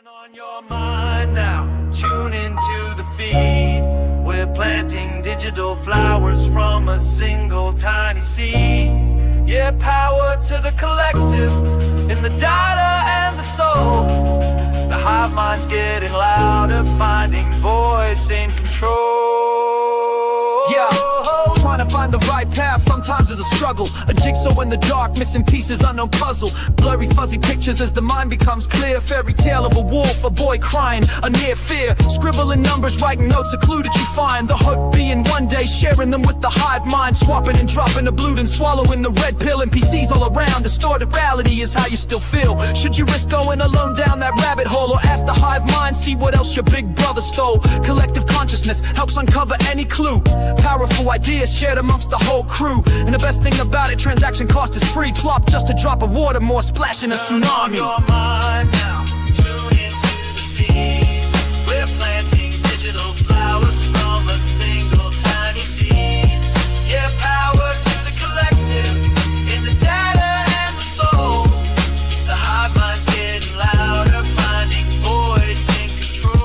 Turn on your mind now, tune into the feed. We're planting digital flowers from a single tiny seed. Yeah, power to the collective, in the data and the soul. The hive mind's getting louder, finding voice in control. Yeah, trying to find the right path sometimes is a struggle. A jigsaw in the dark, missing pieces, unknown puzzle. Blurry fuzzy pictures as the mind becomes clear. Fairy tale of a wolf, a boy crying, a near fear. Scribbling numbers, writing notes, a clue that you find. The hope being one day sharing them with the hive mind. Swapping and dropping the blue and swallowing the red pill. NPCs all around, distorted reality is how you still feel. Should you risk going alone down that rabbit hole, or ask the hive mind, see what else your big brother stole? Collective consciousness helps uncover any clue. Powerful ideas shared amongst the whole crew. And the best thing about it, transaction cost is free. Plop just a drop of water, more splash in a tsunami. Your mind now, tune into the feed. We're planting digital flowers from a single tiny seed. Yeah, power to the collective, in the data and the soul. The hive mind's getting louder, finding voice in control.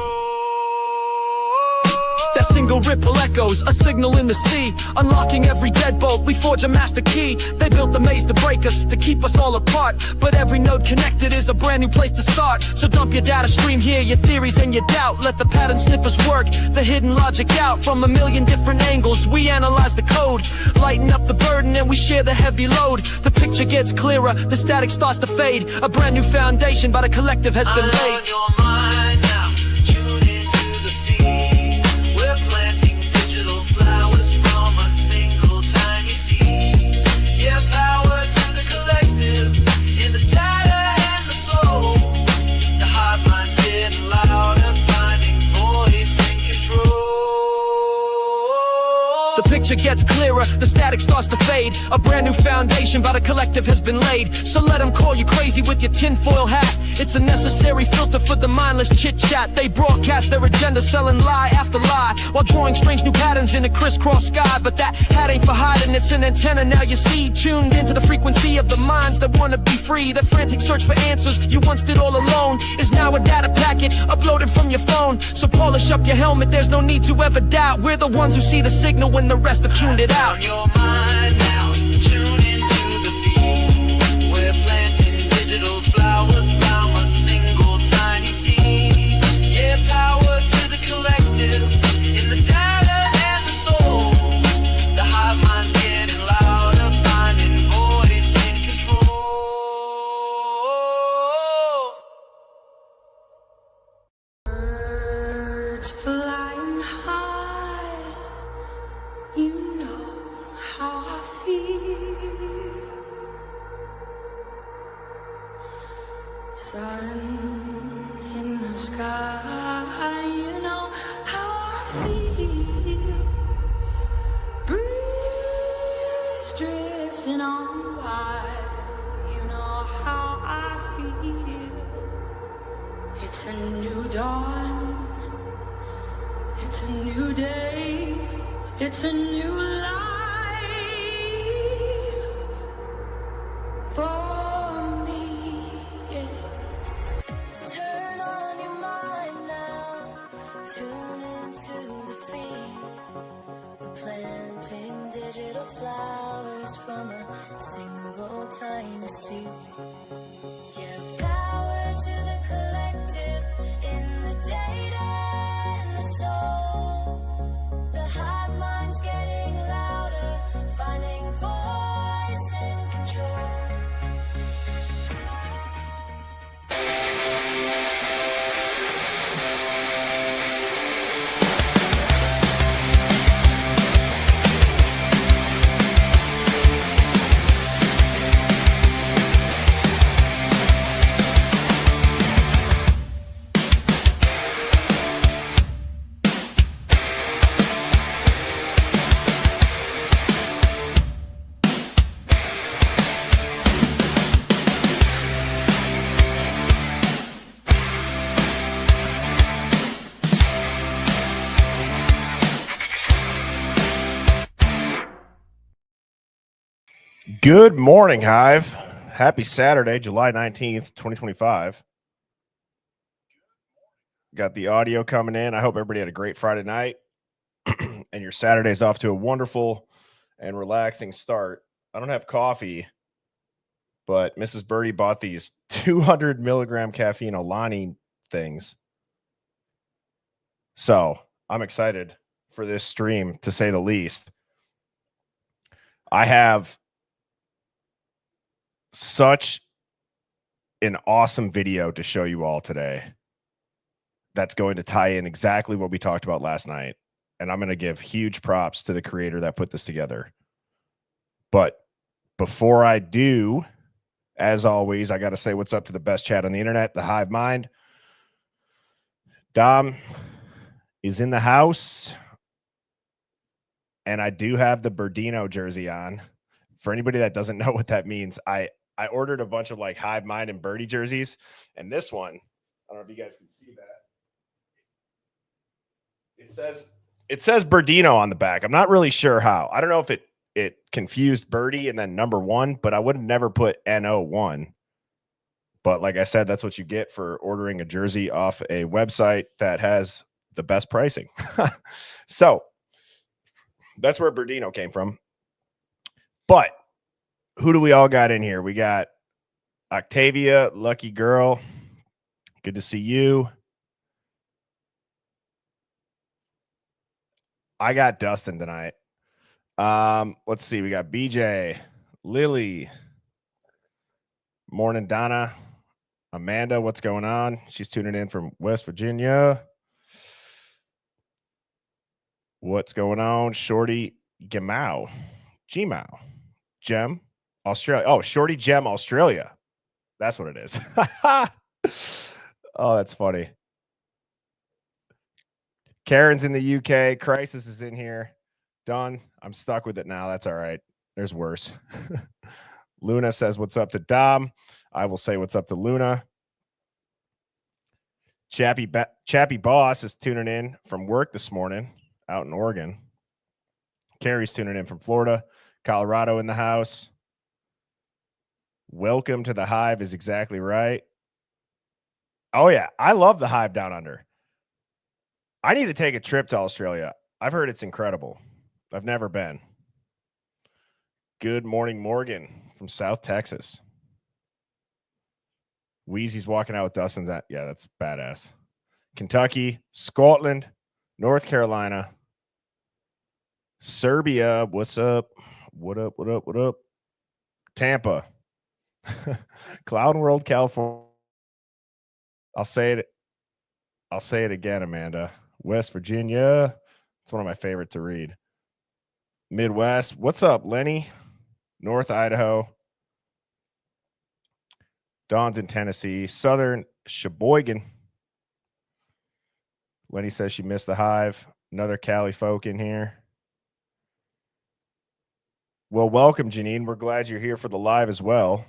That single ripple echoes, a signal in the sea. Unlocking every deadbolt, we forge a master key. They built the maze to break us, to keep us all apart. But every node connected is a brand new place to start. So dump your data stream here, your theories and your doubt. Let the pattern sniffers work, the hidden logic out. From a million different angles, we analyze the code. Lighten up the burden and we share the heavy load. The picture gets clearer, the static starts to fade. A brand new foundation by the collective has been laid. On your mind now, tune into the feed. We're planting digital flowers from a single tiny seed. Yeah, power to the collective, in the data and the soul. The hive mind's getting louder, finding voice in control. The picture gets clearer, the static starts to fade. A brand new foundation by the collective has been laid. So let them call you crazy with your tinfoil hat. It's a necessary filter for the mindless chit-chat. They broadcast their agenda, selling lie after lie, while drawing strange new patterns in a crisscross sky. But that hat ain't for hiding, it's an antenna now you see. Tuned into the frequency of the minds that wanna be free. The frantic search for answers you once did all alone is now a data packet uploaded from your phone. So polish up your helmet, there's no need to ever doubt. We're the ones who see the signal when the rest have tuned it out. On your mind now, tune into the feed. We're planting digital flowers from a single tiny seed. Yeah, power to the collective, in the data and the soul. The hive mind's getting louder, finding voice in control. Birds flying high, you know how I feel. Sun in the sky, you know how I feel. Breeze drifting on by, you know how I feel. It's a new dawn, it's a new day, it's a new life for me. Yeah. Turn on your mind now, tune into the feed. We're planting digital flowers from a single tiny seed. Yeah, power to the collective, in the data and the soul. The hive mind's getting louder, finding voice in control. Good morning, Hive. Happy Saturday, July 19th, 2025. Got the audio coming in. I hope everybody had a great Friday night and your Saturday's off to a wonderful and relaxing start. I don't have coffee, but Mrs. Birdie bought these 200 milligram caffeine Alani things. So I'm excited for this stream, to say the least. I have such an awesome video to show you all today that's going to tie in exactly what we talked about last night. And I'm going to give huge props to the creator that put this together. But before I do, as always, I got to say what's up to the best chat on the internet, the Hive Mind. Dom is in the house. And I do have the Berdino jersey on. For anybody that doesn't know what that means, I ordered a bunch of like Hive Mind and Birdie jerseys. And this one, I don't know if you guys can see that. It says Berdino on the back. I'm not really sure how. I don't know if it confused Birdie and then number 1, but I would have never put NO1. But like I said, that's what you get for ordering a jersey off a website that has the best pricing. So that's where Berdino came from. But who do we all got in here? We got Octavia, lucky girl. Good to see you. I got Dustin tonight. Let's see. We got BJ, Lily, morning Donna, Amanda. What's going on? She's tuning in from West Virginia. What's going on? Shorty Gmao, Gem, Australia. Oh, Shorty Gem, Australia. That's what it is. Oh, that's funny. Karen's in the UK. Crisis is in here. Done. I'm stuck with it now. That's all right. There's worse. Luna says, what's up to Dom? I will say what's up to Luna. Chappy Boss is tuning in from work this morning out in Oregon. Carrie's tuning in from Florida. Colorado in the house. Welcome to the Hive is exactly right. Oh, yeah. I love the Hive down under. I need to take a trip to Australia. I've heard it's incredible. I've never been. Good morning, Morgan from South Texas. Wheezy's walking out with Dustin's. Yeah, that's badass. Kentucky, Scotland, North Carolina, Serbia. What's up? What up? What up? What up? Tampa, Clown World, California. I'll say it again, Amanda. West Virginia. It's one of my favorite to read. Midwest. What's up, Lenny? North Idaho. Dawn's in Tennessee. Southern Sheboygan. Lenny says she missed the Hive. Another Cali folk in here. Well, welcome, Janine. We're glad you're here for the live as well.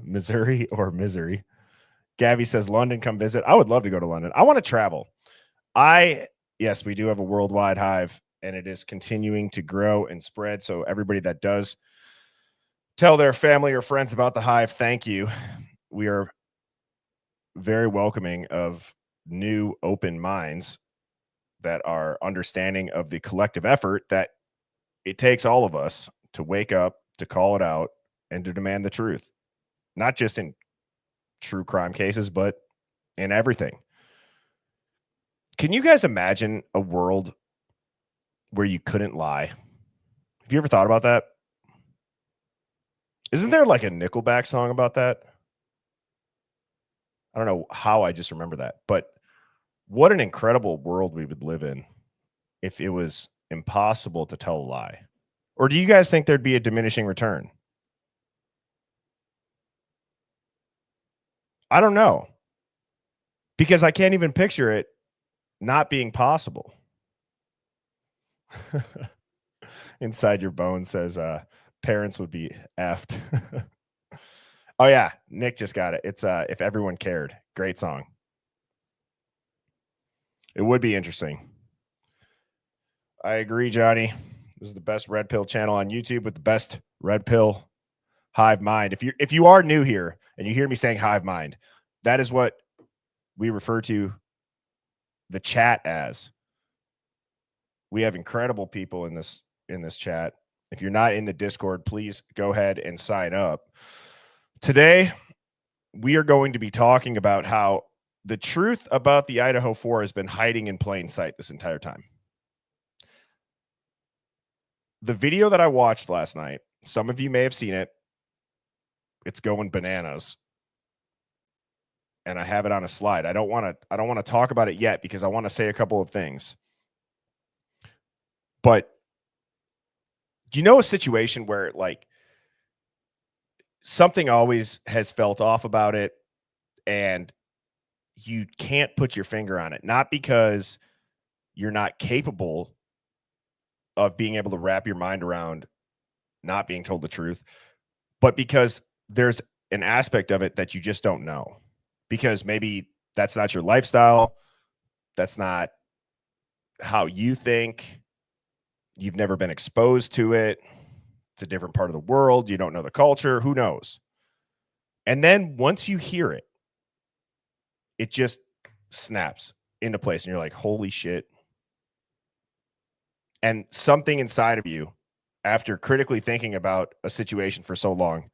Missouri or misery. Gabby says, London, come visit. I would love to go to London. I want to travel. Yes, we do have a worldwide Hive, and it is continuing to grow and spread. So everybody that does tell their family or friends about the Hive, thank you. We are very welcoming of new open minds that are understanding of the collective effort that it takes all of us to wake up, to call it out, and to demand the truth. Not just in true crime cases, but in everything. Can you guys imagine a world where you couldn't lie? Have you ever thought about that? Isn't there like a Nickelback song about that? I don't know how I just remember that, but what an incredible world we would live in if it was impossible to tell a lie. Or do you guys think there'd be a diminishing return? I don't know, because I can't even picture it not being possible. Inside Your Bones says parents would be effed. Oh yeah, Nick just got it. It's If Everyone Cared. Great song. It would be interesting. I agree, Johnny. This is the best Red Pill channel on YouTube with the best Red Pill Hive Mind. If you are new here and you hear me saying Hive Mind, that is what we refer to the chat as. We have incredible people in this chat. If you're not in the Discord, please go ahead and sign up. Today, we are going to be talking about how the truth about the Idaho 4 has been hiding in plain sight this entire time. The video that I watched last night, some of you may have seen it. It's going bananas. And I have it on a slide. I don't want to talk about it yet because I want to say a couple of things. But do you know a situation where like something always has felt off about it and you can't put your finger on it? Not because you're not capable of being able to wrap your mind around not being told the truth, but because there's an aspect of it that you just don't know. Because maybe that's not your lifestyle. That's not how you think. You've never been exposed to it. It's a different part of the world. You don't know the culture. Who knows? And then once you hear it, it just snaps into place. And you're like, holy shit. And something inside of you, after critically thinking about a situation for so long,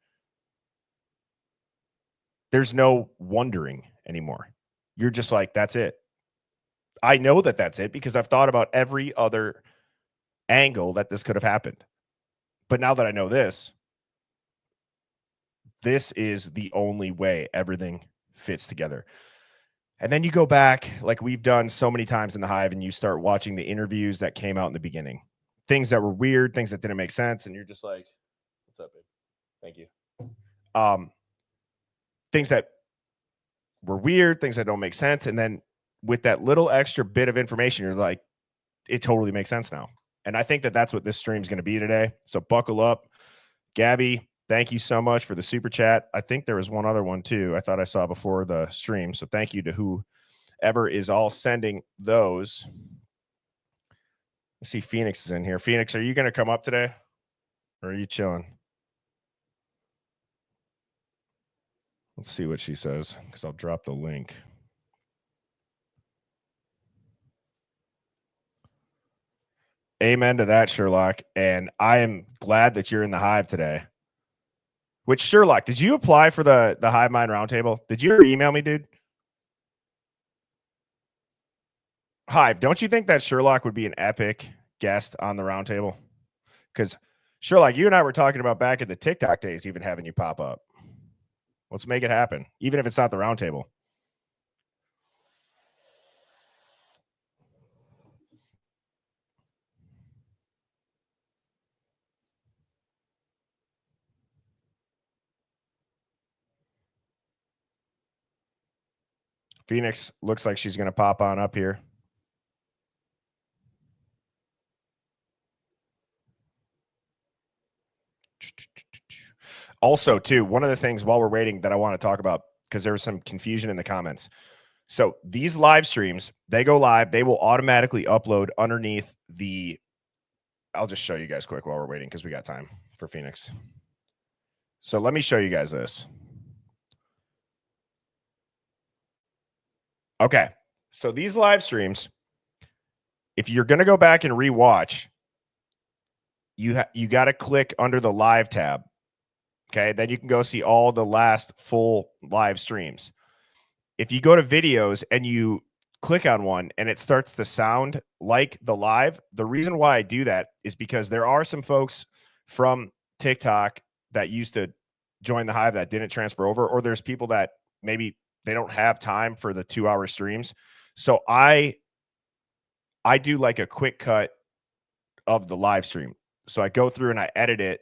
there's no wondering anymore. You're just like, that's it. I know that that's it because I've thought about every other angle that this could have happened. But now that I know this is the only way everything fits together. And then you go back, like we've done so many times in the Hive, and you start watching the interviews that came out in the beginning. Things that were weird, things that didn't make sense, and you're just like, what's up, babe? Thank you. Things that were weird, things that don't make sense. And then with that little extra bit of information, you're like, it totally makes sense now. And I think that that's what this stream is going to be today. So buckle up. Gabby, thank you so much for the super chat. I think there was one other one too. I thought I saw before the stream. So thank you to whoever is all sending those. I see Phoenix is in here. Phoenix, are you going to come up today? Or are you chilling? Let's see what she says, because I'll drop the link. Amen to that, Sherlock. And I am glad that you're in the Hive today. Which, Sherlock, did you apply for the Hive Mind Roundtable? Did you ever email me, dude? Hive, don't you think that Sherlock would be an epic guest on the roundtable? Because, Sherlock, you and I were talking about back in the TikTok days, even having you pop up. Let's make it happen, even if it's not the roundtable. Phoenix looks like she's going to pop on up here. Also, too, one of the things while we're waiting that I want to talk about, because there was some confusion in the comments. So these live streams, they go live. They will automatically upload underneath the, I'll just show you guys quick while we're waiting because we got time for Phoenix. So let me show you guys this. Okay. So these live streams, if you're going to go back and rewatch, you got to click under the live tab. Okay. Then you can go see all the last full live streams. If you go to videos and you click on one and it starts to sound like the live, the reason why I do that is because there are some folks from TikTok that used to join the Hive that didn't transfer over, or there's people that maybe they don't have time for the 2-hour streams. So I do like a quick cut of the live stream. So I go through and I edit it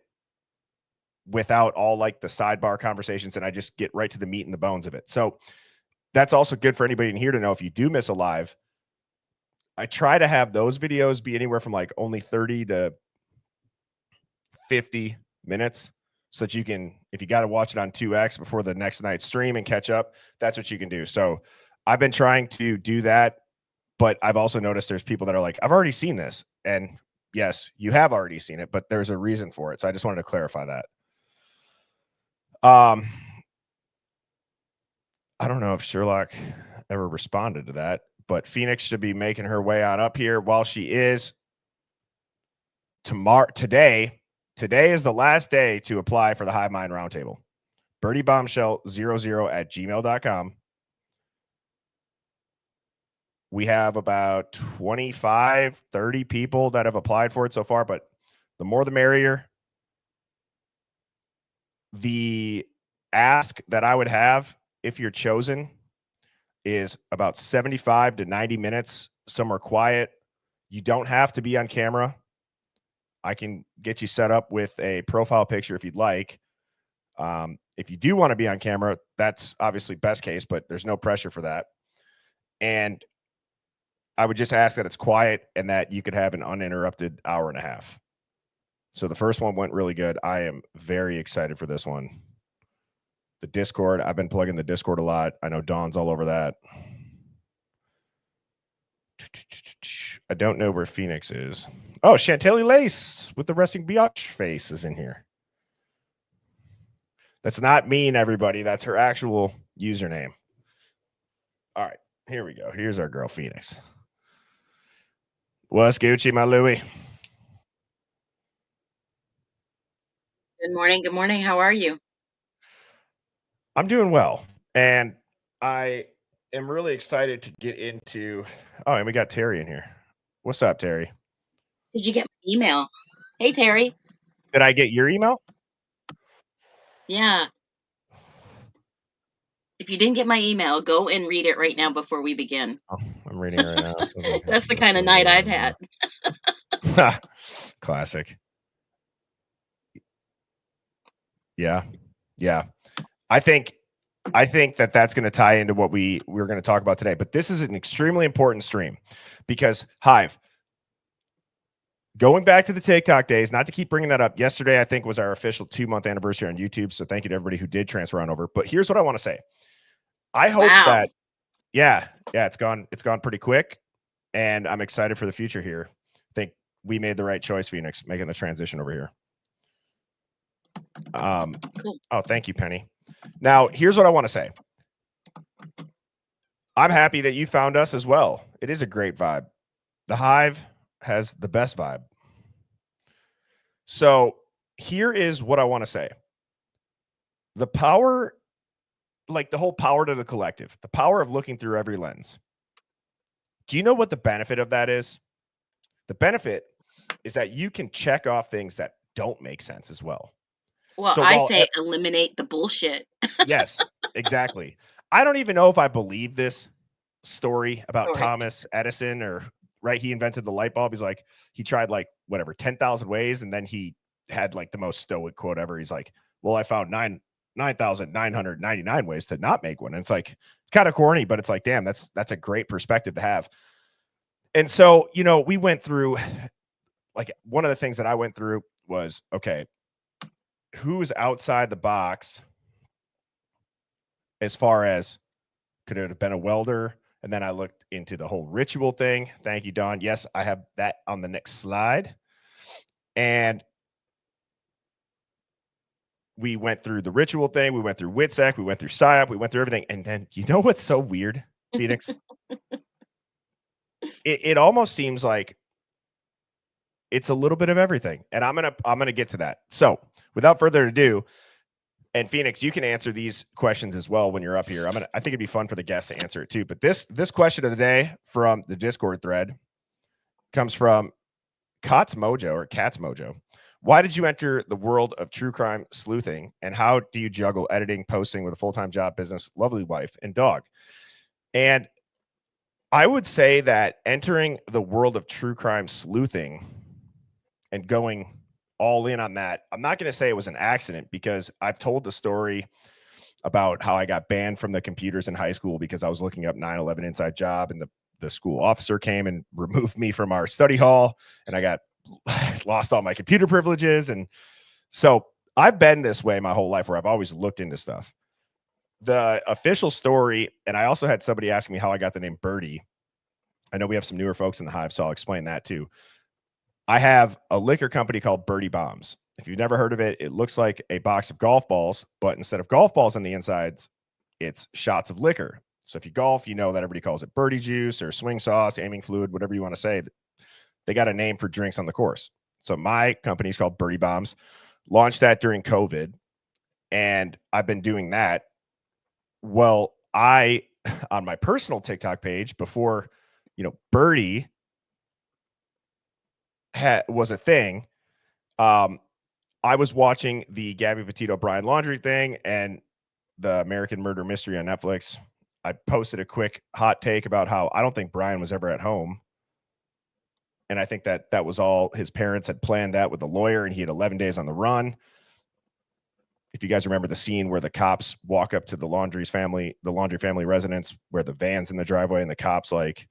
without all like the sidebar conversations, and I just get right to the meat and the bones of it. So that's also good for anybody in here to know if you do miss a live. I try to have those videos be anywhere from like only 30 to 50 minutes so that you can, if you got to watch it on 2X before the next night's stream and catch up, that's what you can do. So I've been trying to do that, but I've also noticed there's people that are like, I've already seen this. And yes, you have already seen it, but there's a reason for it. So I just wanted to clarify that. I don't know if Sherlock ever responded to that, but Phoenix should be making her way on up here. While she is, today is the last day to apply for the Hive Mind Roundtable. birdieBombshell00@gmail.com. We have about 25, 30 people that have applied for it so far, but the more the merrier. The ask that I would have if you're chosen is about 75 to 90 minutes, somewhere quiet. You don't have to be on camera. I can get you set up with a profile picture if you'd like. If you do want to be on camera, that's obviously best case, but there's no pressure for that. And I would just ask that it's quiet and that you could have an uninterrupted hour and a half. So the first one went really good. I am very excited for this one. The Discord, I've been plugging the Discord a lot. I know Dawn's all over that. I don't know where Phoenix is. Oh, Chantilly Lace with the resting biatch face is in here. That's not mean, everybody. That's her actual username. All right, here we go. Here's our girl, Phoenix. What's Gucci, my Louie? Good morning. Good morning. How are you? I'm doing well. And I am really excited to get into. Oh, and we got Terry in here. What's up, Terry? Did you get my email? Hey, Terry. Did I get your email? Yeah. If you didn't get my email, go and read it right now before we begin. Oh, I'm reading it right now. That's the kind of night I've had. Classic. Yeah. I think that that's going to tie into what we're going to talk about today. But this is an extremely important stream because Hive, going back to the TikTok days, not to keep bringing that up. Yesterday, I think, was our official 2-month anniversary on YouTube. So thank you to everybody who did transfer on over. But here's what I want to say. I hope that, it's gone pretty quick, and I'm excited for the future here. I think we made the right choice, Phoenix, making the transition over here. Cool. Oh, thank you, Penny. Now, here's what I want to say. I'm happy that you found us as well. It is a great vibe. The Hive has the best vibe. So here is what I want to say. The power, like the whole power to the collective, the power of looking through every lens. Do you know what the benefit of that is? The benefit is that you can check off things that don't make sense as well. Well, So I while say eliminate the bullshit. Yes, exactly. I don't even know if I believe this story about Thomas Edison he invented the light bulb. He's like, he tried 10,000 ways. And then he had the most stoic quote ever. He's like, well, I found 9,999 ways to not make one. And it's it's kind of corny, but it's damn, that's a great perspective to have. And so, we went through, one of the things that I went through was, okay, who's outside the box as far as could it have been a welder? And then I looked into the whole ritual thing. Thank you, Dawn. Yes, I have that on the next slide. And we went through the ritual thing. We went through WITSEC. We went through PSYOP. We went through everything. And then, you know what's so weird, Phoenix? It almost seems like it's a little bit of everything. And I'm gonna get to that. So without further ado, and Phoenix, you can answer these questions as well when you're up here. I think it'd be fun for the guests to answer it too. But this question of the day from the Discord thread comes from Cat's Mojo. Why did you enter the world of true crime sleuthing, and how do you juggle editing, posting with a full-time job, business, lovely wife, and dog? And I would say that entering the world of true crime sleuthing and going all in on that, I'm not going to say it was an accident, because I've told the story about how I got banned from the computers in high school because I was looking up 9/11 inside job, and the school officer came and removed me from our study hall, and I got lost all my computer privileges. And so I've been this way my whole life, where I've always looked into stuff. The official story, and I also had somebody ask me how I got the name Birdie. I know we have some newer folks in the Hive, so I'll explain that too. I have a liquor company called Birdie Bombs. If you've never heard of it, it looks like a box of golf balls, but instead of golf balls on the insides, it's shots of liquor. So if you golf, you know that everybody calls it birdie juice or swing sauce, aiming fluid, whatever you want to say. They got a name for drinks on the course. So my company is called Birdie Bombs. Launched that during COVID, and I've been doing that. Well, I on my personal TikTok page before, Birdie was a thing. I was watching the Gabby Petito Brian Laundrie thing and the American Murder Mystery on Netflix. I posted a quick hot take about how I don't think Brian was ever at home. And I think that was all his parents had planned that with the lawyer, and he had 11 days on the run. If you guys remember the scene where the cops walk up to the Laundrie family residence where the van's in the driveway and the cops like,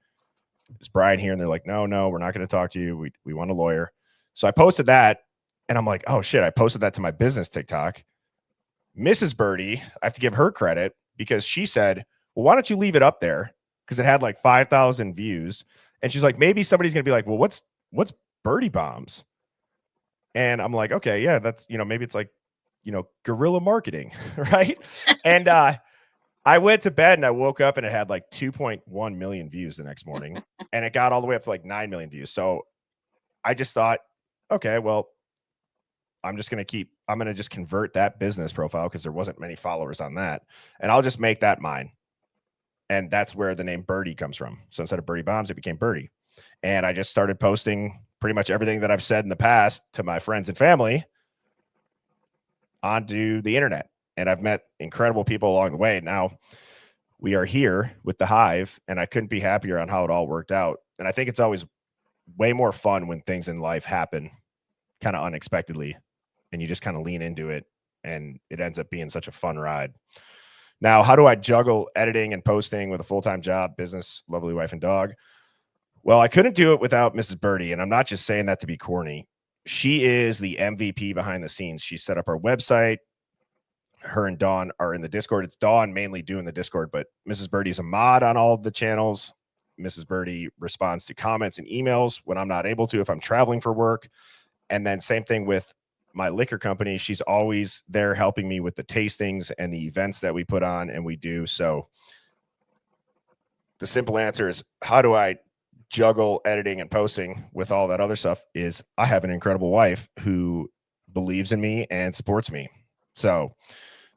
is Brian here? And they're like, no, we're not going to talk to you. We want a lawyer. So I posted that and I'm like, oh shit, I posted that to my business TikTok. Mrs. Birdie, I have to give her credit because she said, well, why don't you leave it up there? Because it had like 5,000 views. And she's like, maybe somebody's going to be like, well, what's Birdie Bombs? And I'm like, okay, yeah, that's, maybe it's like, guerrilla marketing, right? And I went to bed and I woke up and it had like 2.1 million views the next morning. And it got all the way up to like 9 million views. So I just thought, okay, well, I'm going to just convert that business profile because there wasn't many followers on that. And I'll just make that mine. And that's where the name Birdie comes from. So instead of Birdie Bombs, it became Birdie. And I just started posting pretty much everything that I've said in the past to my friends and family onto the internet. And I've met incredible people along the way. Now we are here with the Hive, and I couldn't be happier on how it all worked out. And I think it's always way more fun when things in life happen kind of unexpectedly and you just kind of lean into it, and it ends up being such a fun ride. Now, how do I juggle editing and posting with a full-time job, business, lovely wife and dog? Well, I couldn't do it without Mrs. Birdie, and I'm not just saying that to be corny. She is the MVP behind the scenes. She set up our website. Her and Dawn are in the Discord. It's Dawn mainly doing the Discord, but Mrs. Birdie's a mod on all of the channels. Mrs. Birdie responds to comments and emails when I'm not able to, if I'm traveling for work. And then same thing with my liquor company. She's always there helping me with the tastings and the events that we put on and we do. So the simple answer is, how do I juggle editing and posting with all that other stuff? Is I have an incredible wife who believes in me and supports me. So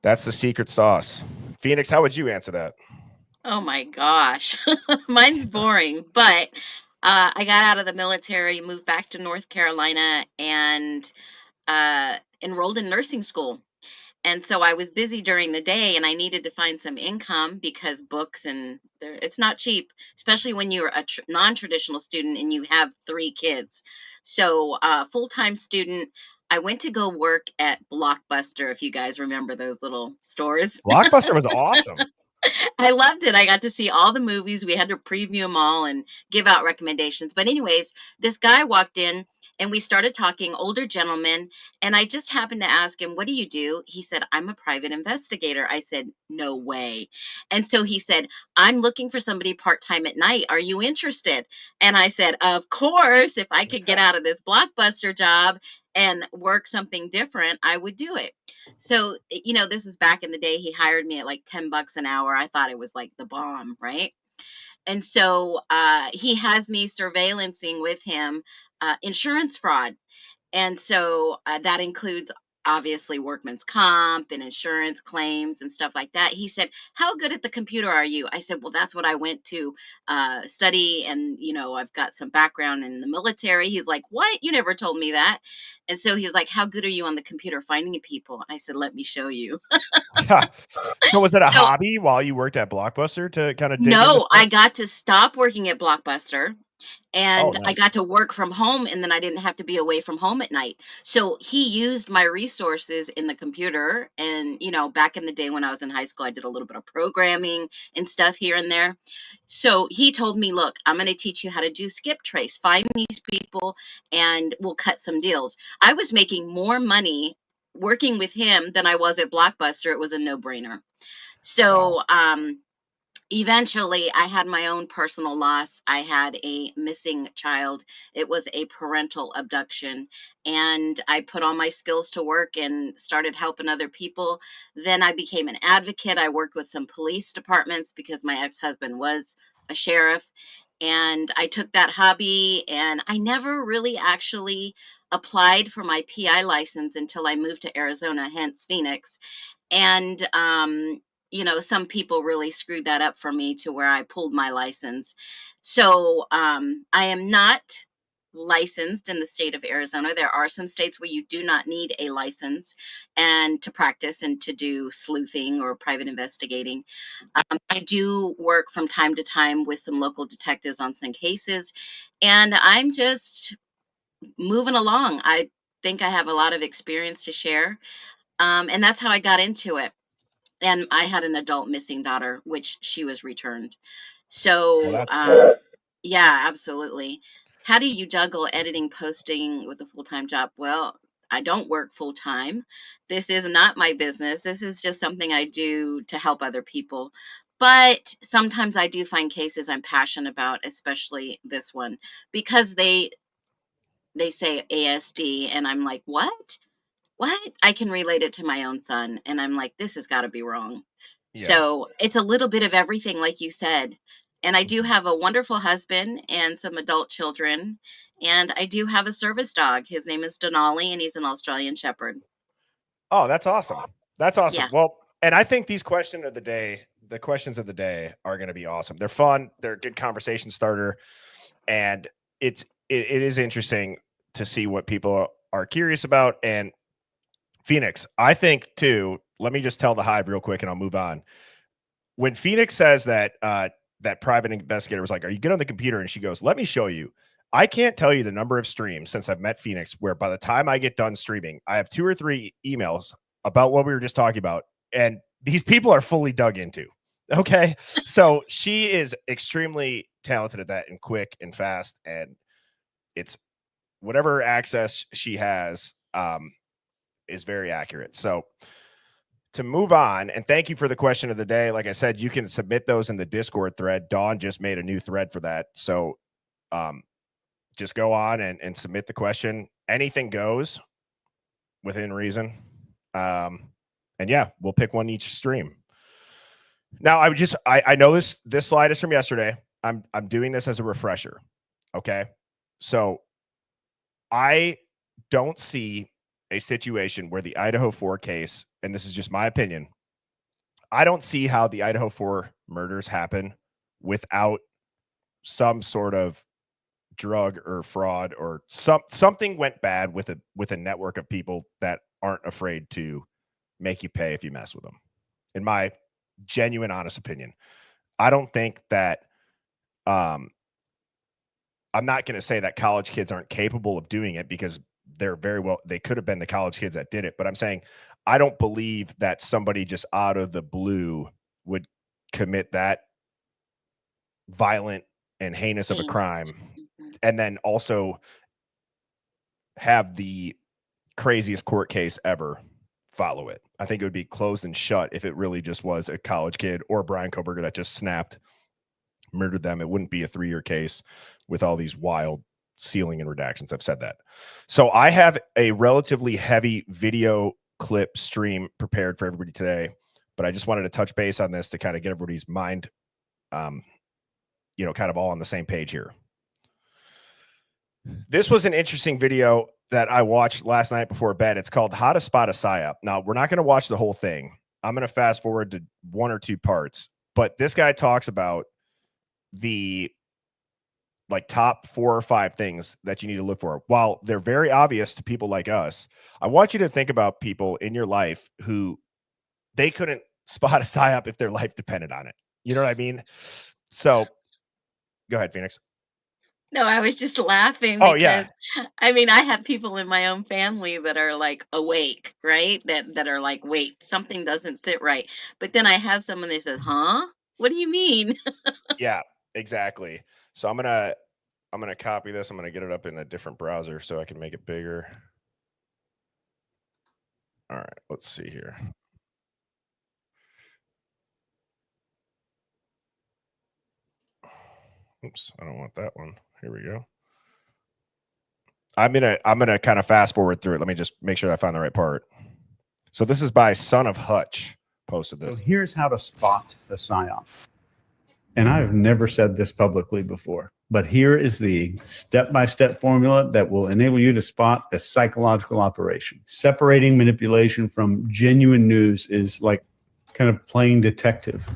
that's the secret sauce. Phoenix, how would you answer that? Oh my gosh. Mine's boring, but I got out of the military, moved back to North Carolina, and enrolled in nursing school. And so I was busy during the day and I needed to find some income because books and it's not cheap, especially when you're a non-traditional student and you have 3 kids. So full-time student, I went to go work at Blockbuster, if you guys remember those little stores. Blockbuster was awesome. I loved it. I got to see all the movies. We had to preview them all and give out recommendations. But anyways, this guy walked in and we started talking, older gentleman, and I just happened to ask him, "What do you do?" He said, "I'm a private investigator." I said, "No way." And so he said, "I'm looking for somebody part-time at night. Are you interested?" And I said, "Of course, if I could get out of this Blockbuster job and work something different, I would do it." So, this is back in the day. He hired me at like $10 an hour. I thought it was like the bomb, right? And so he has me surveillancing with him insurance fraud. And so that includes obviously workman's comp and insurance claims and stuff like that. He said, "How good at the computer are you?" I said, "Well, that's what I went to study. And, I've got some background in the military." He's like, "What? You never told me that." And so he's like, "How good are you on the computer finding people?" I said, "Let me show you." So was it a So hobby while you worked at Blockbuster to kind of dig into no, I stuff? got to stop working at Blockbuster Oh, and I nice. got to work from home and then I didn't have to be away from home at night. So he used my resources in the computer. And, back in the day when I was in high school, I did a little bit of programming and stuff here and there. So he told me, "Look, I'm going to teach you how to do skip trace. Find these people and we'll cut some deals." I was making more money working with him than I was at Blockbuster. It was a no brainer. Wow. So, Eventually, I had my own personal loss. I had a missing child. It was a parental abduction. And I put all my skills to work and started helping other people. Then I became an advocate. I worked with some police departments because my ex husband was a sheriff. And I took that hobby, and I never really actually applied for my PI license until I moved to Arizona, hence Phoenix. And some people really screwed that up for me to where I pulled my license. So I am not licensed in the state of Arizona. There are some states where you do not need a license and to practice and to do sleuthing or private investigating. I do work from time to time with some local detectives on some cases, and I'm just moving along. I think I have a lot of experience to share, and that's how I got into it. And I had an adult missing daughter, which she was returned. Well, So, that's cool. yeah, absolutely. How do you juggle editing, posting with a full time job? Well, I don't work full time. This is not my business. This is just something I do to help other people. But sometimes I do find cases I'm passionate about, especially this one, because they say ASD, and I'm like, what? What? I can relate it to my own son, and I'm like, this has got to be wrong. Yeah. So it's a little bit of everything, like you said. And I do Mhm. have a wonderful husband and some adult children. And I do have a service dog. His name is Denali, and he's an Australian Shepherd. Oh, that's awesome. That's awesome. Yeah. Well, and I think the questions of the day are going to be awesome. They're fun. They're a good conversation starter, and it is interesting to see what people are curious about. And Phoenix, I think too. Let me just tell the Hive real quick, and I'll move on. When Phoenix says that that private investigator was like, "Are you good on the computer?" and she goes, "Let me show you." I can't tell you the number of streams since I've met Phoenix where by the time I get done streaming, I have 2 or 3 emails about what we were just talking about, and these people are fully dug into. Okay, so she is extremely talented at that and quick and fast, and it's whatever access she has is very accurate. So to move on, and thank you for the question of the day. Like I said, you can submit those in the Discord thread. Dawn just made a new thread for that. So um, just go on and submit the question. Anything goes within reason. And yeah, we'll pick one each stream. Now, I know this slide is from yesterday. I'm doing this as a refresher. Okay. So I don't see a situation where the Idaho 4 case, and this is just my opinion, I don't see how the Idaho 4 murders happen without some sort of drug or fraud or something went bad with a network of people that aren't afraid to make you pay if you mess with them. In my genuine honest opinion, I don't think that um I'm not going to say that college kids aren't capable of doing it because they could have been the college kids that did it, but I'm saying I don't believe that somebody just out of the blue would commit that violent and heinous of a Heinous. crime Mhm. and then also have the craziest court case ever follow it. I think it would be closed and shut if it really just was a college kid or Brian Kohberger that just snapped, murdered them. It wouldn't be a 3-year case with all these wild sealing and redactions. I've said that. So I have a relatively heavy video clip stream prepared for everybody today, but I just wanted to touch base on this to kind of get everybody's mind kind of all on the same page here. This was an interesting video that I watched last night before bed. It's called How to Spot a PSYOP. Now, we're not going to watch the whole thing. I'm going to fast forward to 1 or 2 parts, but this guy talks about the top 4 or 5 things that you need to look for. While they're very obvious to people like us, I want you to think about people in your life who they couldn't spot a PSYOP if their life depended on it. You know what I mean? So go ahead, Phoenix. No, I was just laughing Oh, yeah. because I mean, I have people in my own family that are like awake, right? That are like, wait, something doesn't sit right. But then I have someone that says, huh? What do you mean? Yeah, exactly. So I'm gonna copy this. I'm gonna get it up in a different browser so I can make it bigger. All right, let's see here. Oops, I don't want that one. Here we go. I'm gonna kind of fast forward through it. Let me just make sure I find the right part. So this is by Son of Hutch. Posted this. So here's how to spot a psyop. And I've never said this publicly before, but here is the step-by-step formula that will enable you to spot a psychological operation. Separating manipulation from genuine news is like kind of playing detective.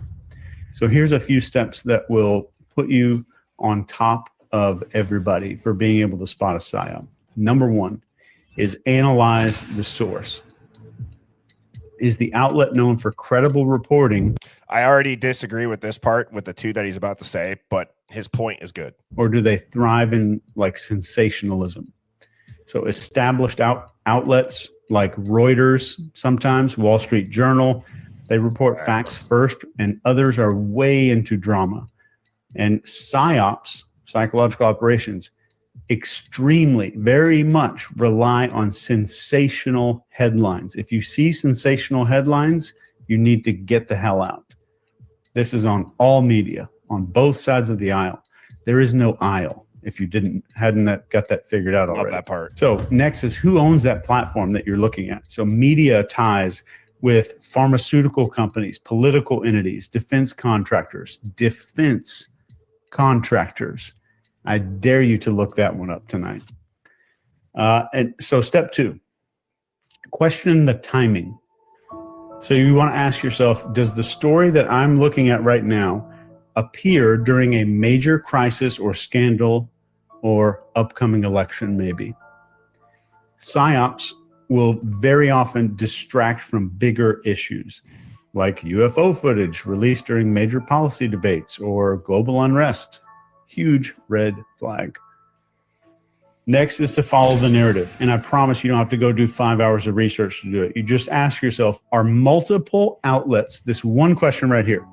So here's a few steps that will put you on top of everybody for being able to spot a psyop. Number one is analyze the source. Is the outlet known for credible reporting? I already disagree with this part with the two that he's about to say, but his point is good. Or do they thrive in like sensationalism? So established outlets like Reuters, sometimes Wall Street Journal, they report facts first, and others are way into drama. And psyops, psychological operations, extremely, very much rely on sensational headlines. If you see sensational headlines, you need to get the hell out. This is on all media, on both sides of the aisle. There is no aisle if you hadn't got that figured out already. Love that part. So next is who owns that platform that you're looking at. So media ties with pharmaceutical companies, political entities, defense contractors. I dare you to look that one up tonight. And so step two, question the timing. So you want to ask yourself, does the story that I'm looking at right now appear during a major crisis or scandal or upcoming election maybe? Psyops will very often distract from bigger issues like UFO footage released during major policy debates or global unrest. Huge red flag. Next is to follow the narrative. And I promise you don't have to go do 5 hours of research to do it. You just ask yourself, are multiple outlets, this one question right here,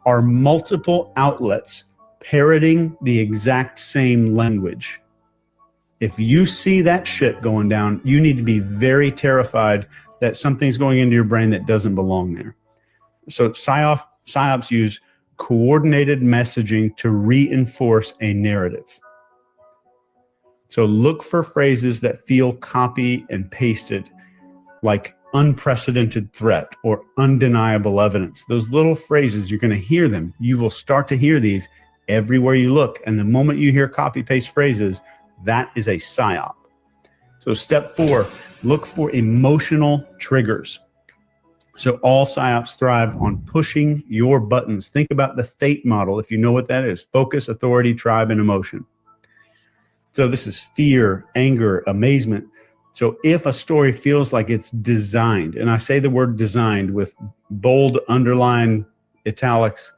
are multiple outlets parroting the exact same language? If you see that shit going down, you need to be very terrified that something's going into your brain that doesn't belong there. So psyops use coordinated messaging to reinforce a narrative. So look for phrases that feel copy and pasted, like unprecedented threat or undeniable evidence. Those little phrases, you're going to hear them. You will start to hear these everywhere you look. And the moment you hear copy paste phrases, that is a psyop. So step 4, look for emotional triggers. So all psyops thrive on pushing your buttons. Think about the FATE model, if you know what that is: focus, authority, tribe, and emotion. So this is fear, anger, amazement. So if a story feels like it's designed, and I say the word designed with bold, underline, italics,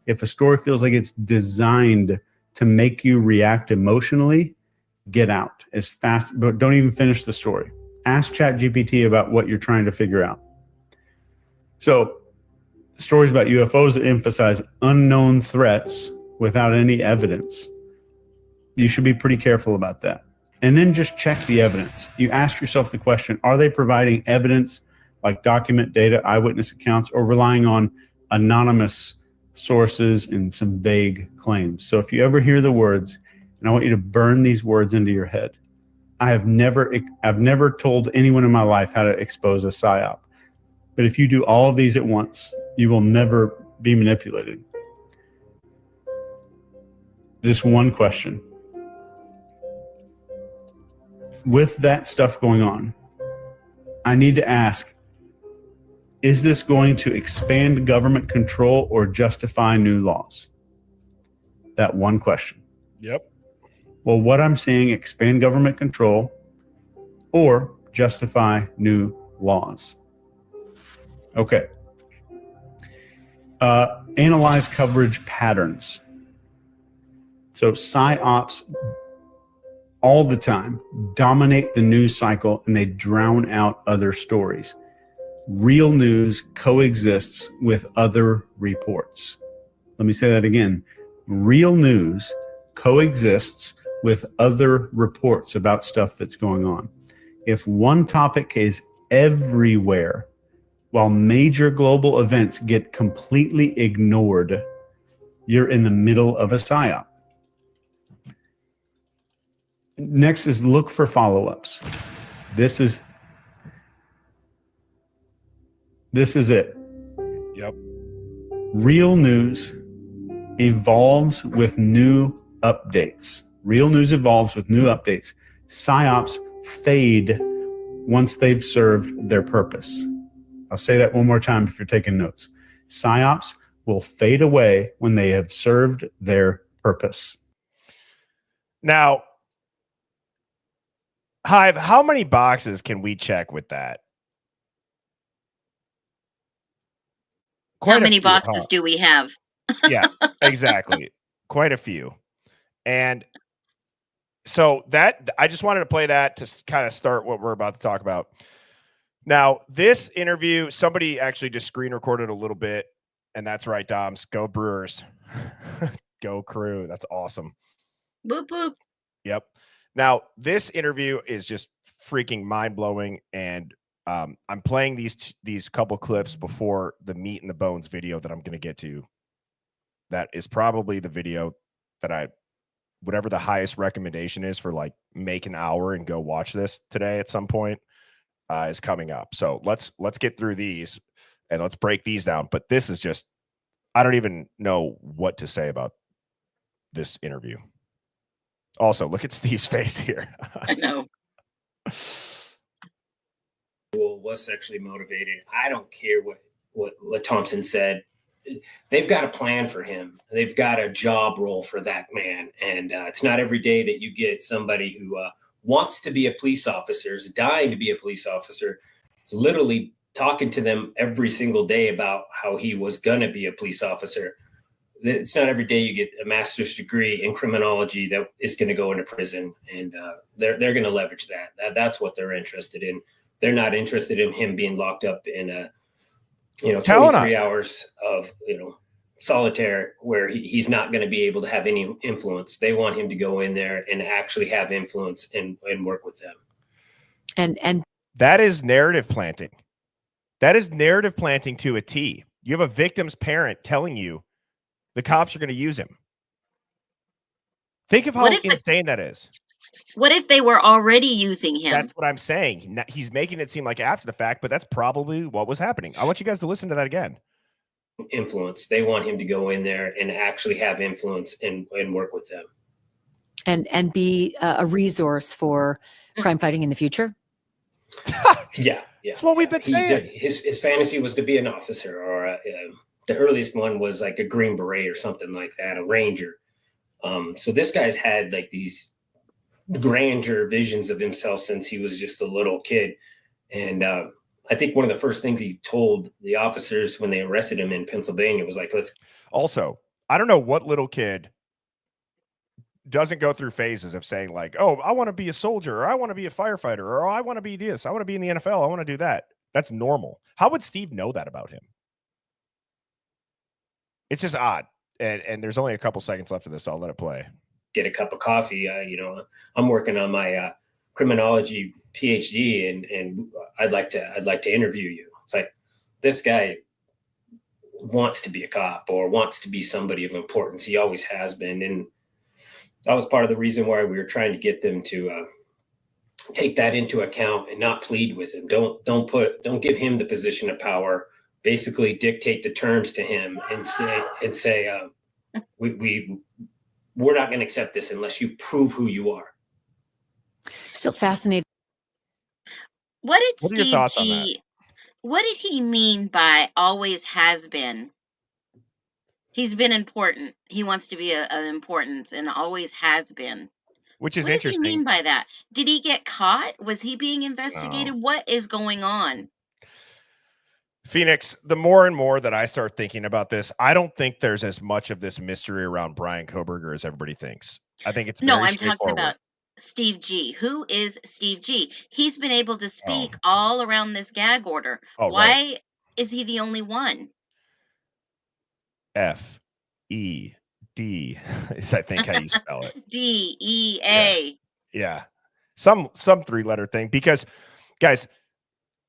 if a story feels like it's designed to make you react emotionally, get out as fast, but don't even finish the story. Ask ChatGPT about what you're trying to figure out. So stories about UFOs that emphasize unknown threats without any evidence, you should be pretty careful about that. And then just check the evidence. You ask yourself the question, are they providing evidence like document data, eyewitness accounts, or relying on anonymous sources and some vague claims? So if you ever hear the words, and I want you to burn these words into your head. I've never told anyone in my life how to expose a psyop. But if you do all of these at once, you will never be manipulated. This one question. With that stuff going on, I need to ask, is this going to expand government control or justify new laws? That one question. Yep. Well, what I'm saying, expand government control or justify new laws. Okay. Analyze coverage patterns. So psyops all the time dominate the news cycle and they drown out other stories. Real news coexists with other reports. Let me say that again. Real news coexists with other reports about stuff that's going on. If one topic is everywhere, while major global events get completely ignored, you're in the middle of a psyop. Next is look for follow-ups. This is it. Yep. Real news evolves with new updates. Real news evolves with new updates. PSYOPs fade once they've served their purpose. I'll say that one more time if you're taking notes. PSYOPs will fade away when they have served their purpose. Now, Hive, how many boxes can we check with that? How many boxes do we have? Yeah, exactly. Quite a few. And so that I just wanted to play that to kind of start what we're about to talk about. Now, this interview, somebody actually just screen recorded a little bit, and that's right, Doms. Go Brewers. Go Crew. That's awesome. Boop, boop. Yep. Now, this interview is just freaking mind-blowing, and I'm playing these couple clips before the meat and the bones video that I'm going to get to. That is probably the video that whatever the highest recommendation is for like make an hour and go watch this today at some point is coming up. So let's get through these and let's break these down. But this is just, I don't even know what to say about this interview. Also, look at Steve's face here. I know. Was sexually motivated. I don't care what Thompson said. They've got a plan for him. They've got a job role for that man. And it's not every day that you get somebody who wants to be a police officer, is dying to be a police officer, is literally talking to them every single day about how he was going to be a police officer. It's not every day you get a master's degree in criminology that is going to go into prison. And they're going to leverage that. That's what they're interested in. They're not interested in him being locked up in a, 23 hours of, solitaire where he's not going to be able to have any influence. They want him to go in there and actually have influence and work with them. And that is narrative planting. That is narrative planting to a T. You have a victim's parent telling you the cops are going to use him. Think of how insane that is. What if they were already using him? That's what I'm saying. He's making it seem like after the fact, but that's probably what was happening. I want you guys to listen to that again. Influence. They want him to go in there and actually have influence and work with them. And be a resource for crime fighting in the future. Yeah. That's what we've been saying. His fantasy was to be an officer, or the earliest one was like a Green Beret or something like that, a Ranger. So this guy's had like these grandeur visions of himself since he was just a little kid. And I think one of the first things he told the officers when they arrested him in Pennsylvania was like, Also, I don't know what little kid doesn't go through phases of saying like, oh, I want to be a soldier, or I want to be a firefighter, or I want to be this, I want to be in the NFL, I want to do that. That's normal. How would Steve know that about him? It's just odd. And there's only a couple seconds left of this, so I'll let it play. Get a cup of coffee. I'm working on my criminology PhD, and I'd like to interview you. It's like, this guy wants to be a cop or wants to be somebody of importance. He always has been, and that was part of the reason why we were trying to get them to take that into account and not plead with him. Don't give him the position of power. Basically, dictate the terms to him and say we're not going to accept this unless you prove who you are. Still fascinated. What did What are your thoughts on that? What did he mean by always has been? He's been important. He wants to be of importance and always has been. Which is What interesting. does he mean by that? Did he get caught? Was he being investigated? No. What is going on? Phoenix, the more and more that I start thinking about this, I don't think there's as much of this mystery around Brian Kohberger as everybody thinks. I think it's No, very I'm talking straightforward. about Steve G. Who is Steve G? He's been able to speak all around this gag order. Oh, Why right. is he the only one? FED is, I think, how you spell it. DEA. Yeah. Some three-letter thing. Because, guys,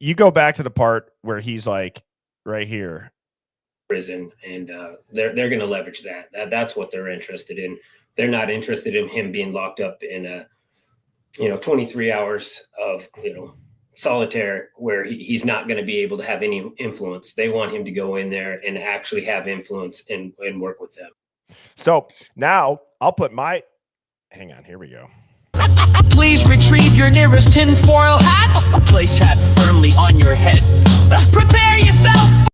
you go back to the part where he's like, right here. Prison, and they're going to leverage that. That's what they're interested in. They're not interested in him being locked up in a 23 hours of, solitaire where he's not going to be able to have any influence. They want him to go in there and actually have influence and work with them. So now I'll put my, hang on, here we go. Please retrieve your nearest tinfoil hat. Place hat firmly on your head. Prepare yourself.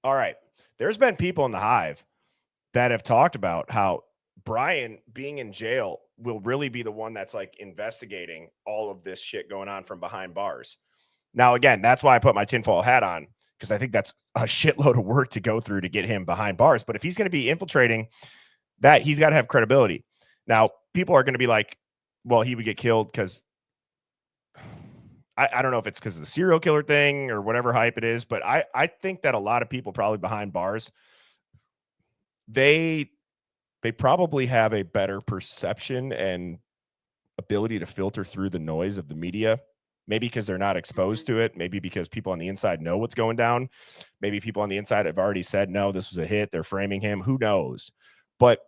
All right. There's been people in the Hive that have talked about how Brian being in jail will really be the one that's like investigating all of this shit going on from behind bars. Now, again, that's why I put my tinfoil hat on, because I think that's a shitload of work to go through to get him behind bars. But if he's going to be infiltrating that, he's got to have credibility. Now, people are going to be like, well, he would get killed because I don't know if it's because of the serial killer thing or whatever hype it is, but I think that a lot of people probably behind bars, they probably have a better perception and ability to filter through the noise of the media. Maybe because they're not exposed to it. Maybe because people on the inside know what's going down. Maybe people on the inside have already said, no, this was a hit. They're framing him. Who knows? But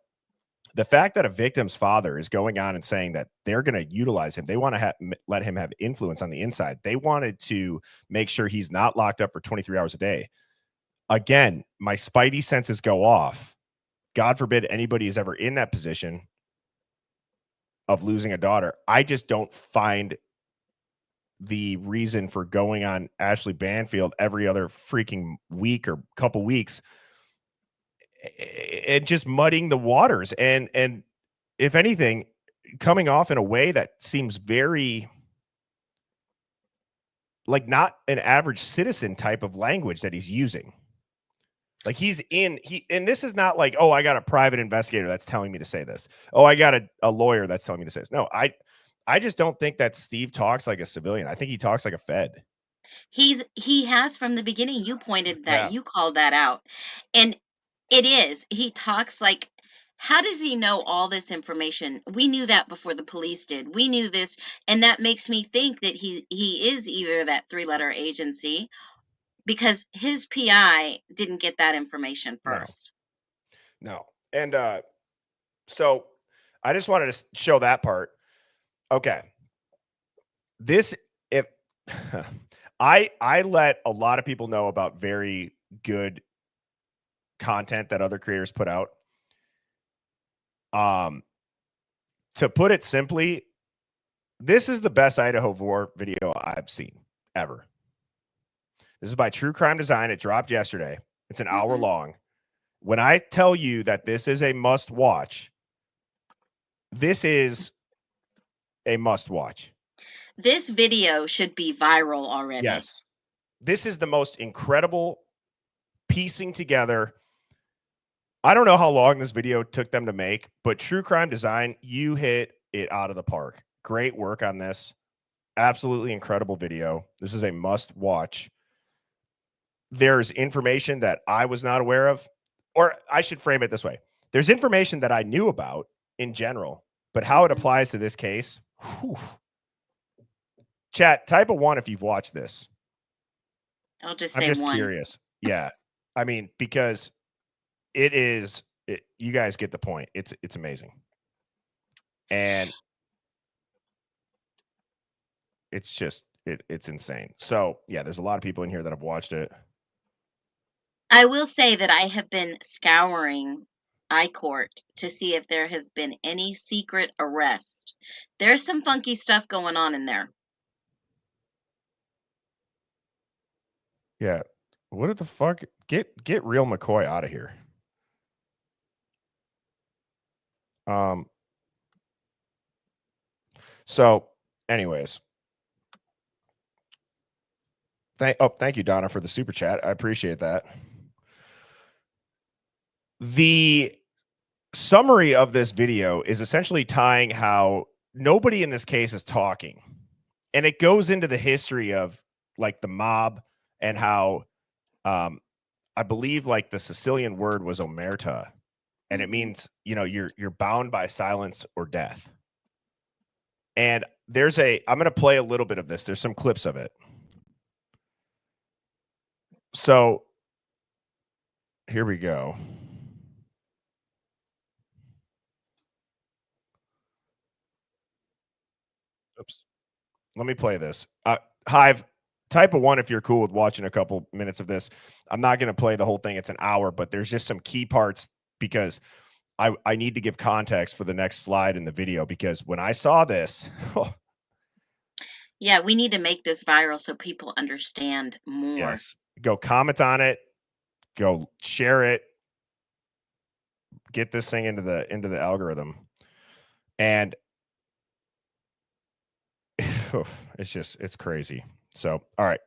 the fact that a victim's father is going on and saying that they're going to utilize him, they want to let him have influence on the inside. They wanted to make sure he's not locked up for 23 hours a day. Again, my spidey senses go off. God forbid anybody is ever in that position of losing a daughter. I just don't find the reason for going on Ashley Banfield every other freaking week or couple weeks and just muddying the waters. And if anything, coming off in a way that seems very like not an average citizen type of language that he's using. Like and this is not like, oh, I got a private investigator that's telling me to say this. Oh, I got a lawyer that's telling me to say this. No, I just don't think that Steve talks like a civilian. I think he talks like a Fed. He has from the beginning. You pointed that, Yeah. you called that out. And it is. He talks like, how does he know all this information? We knew that before the police did. We knew this, and that makes me think that he is either that three-letter agency, because his PI didn't get that information first. No. And so I just wanted to show that part. Okay. If I let a lot of people know about very good content that other creators put out. To put it simply, this is the best Idaho War video I've seen ever. This is by True Crime Design. It dropped yesterday. It's an hour long. When I tell you that this is a must watch, this is a must watch. This video should be viral already. Yes. This is the most incredible piecing together. I don't know how long this video took them to make, but True Crime Design, you hit it out of the park. Great work on this. Absolutely incredible video. This is a must watch. There's information that I was not aware of, or I should frame it this way. There's information that I knew about in general, but how it applies to this case. Whew. Chat, type a 1 if you've watched this. I'll just I'm say just one. curious. Yeah. I mean, because you guys get the point. It's amazing. And it's just, it's insane. So yeah, there's a lot of people in here that have watched it. I will say that I have been scouring iCourt to see if there has been any secret arrest. There's some funky stuff going on in there. Yeah. What the fuck? Get real McCoy out of here. So anyways, thank you, Donna, for the super chat. I appreciate that. The summary of this video is essentially tying how nobody in this case is talking. And it goes into the history of like the mob and how I believe like the Sicilian word was omerta. And it means, you're bound by silence or death. And I'm going to play a little bit of this. There's some clips of it. So here we go. let me play this. Hive, type of one if you're cool with watching a couple minutes of this. I'm not going to play the whole thing. It's an hour, but there's just some key parts because I need to give context for the next slide in the video because when I saw this, Yeah, we need to make this viral so people understand more. yes, go comment on it, go share it, get this thing into the algorithm, and it's crazy. So, all right.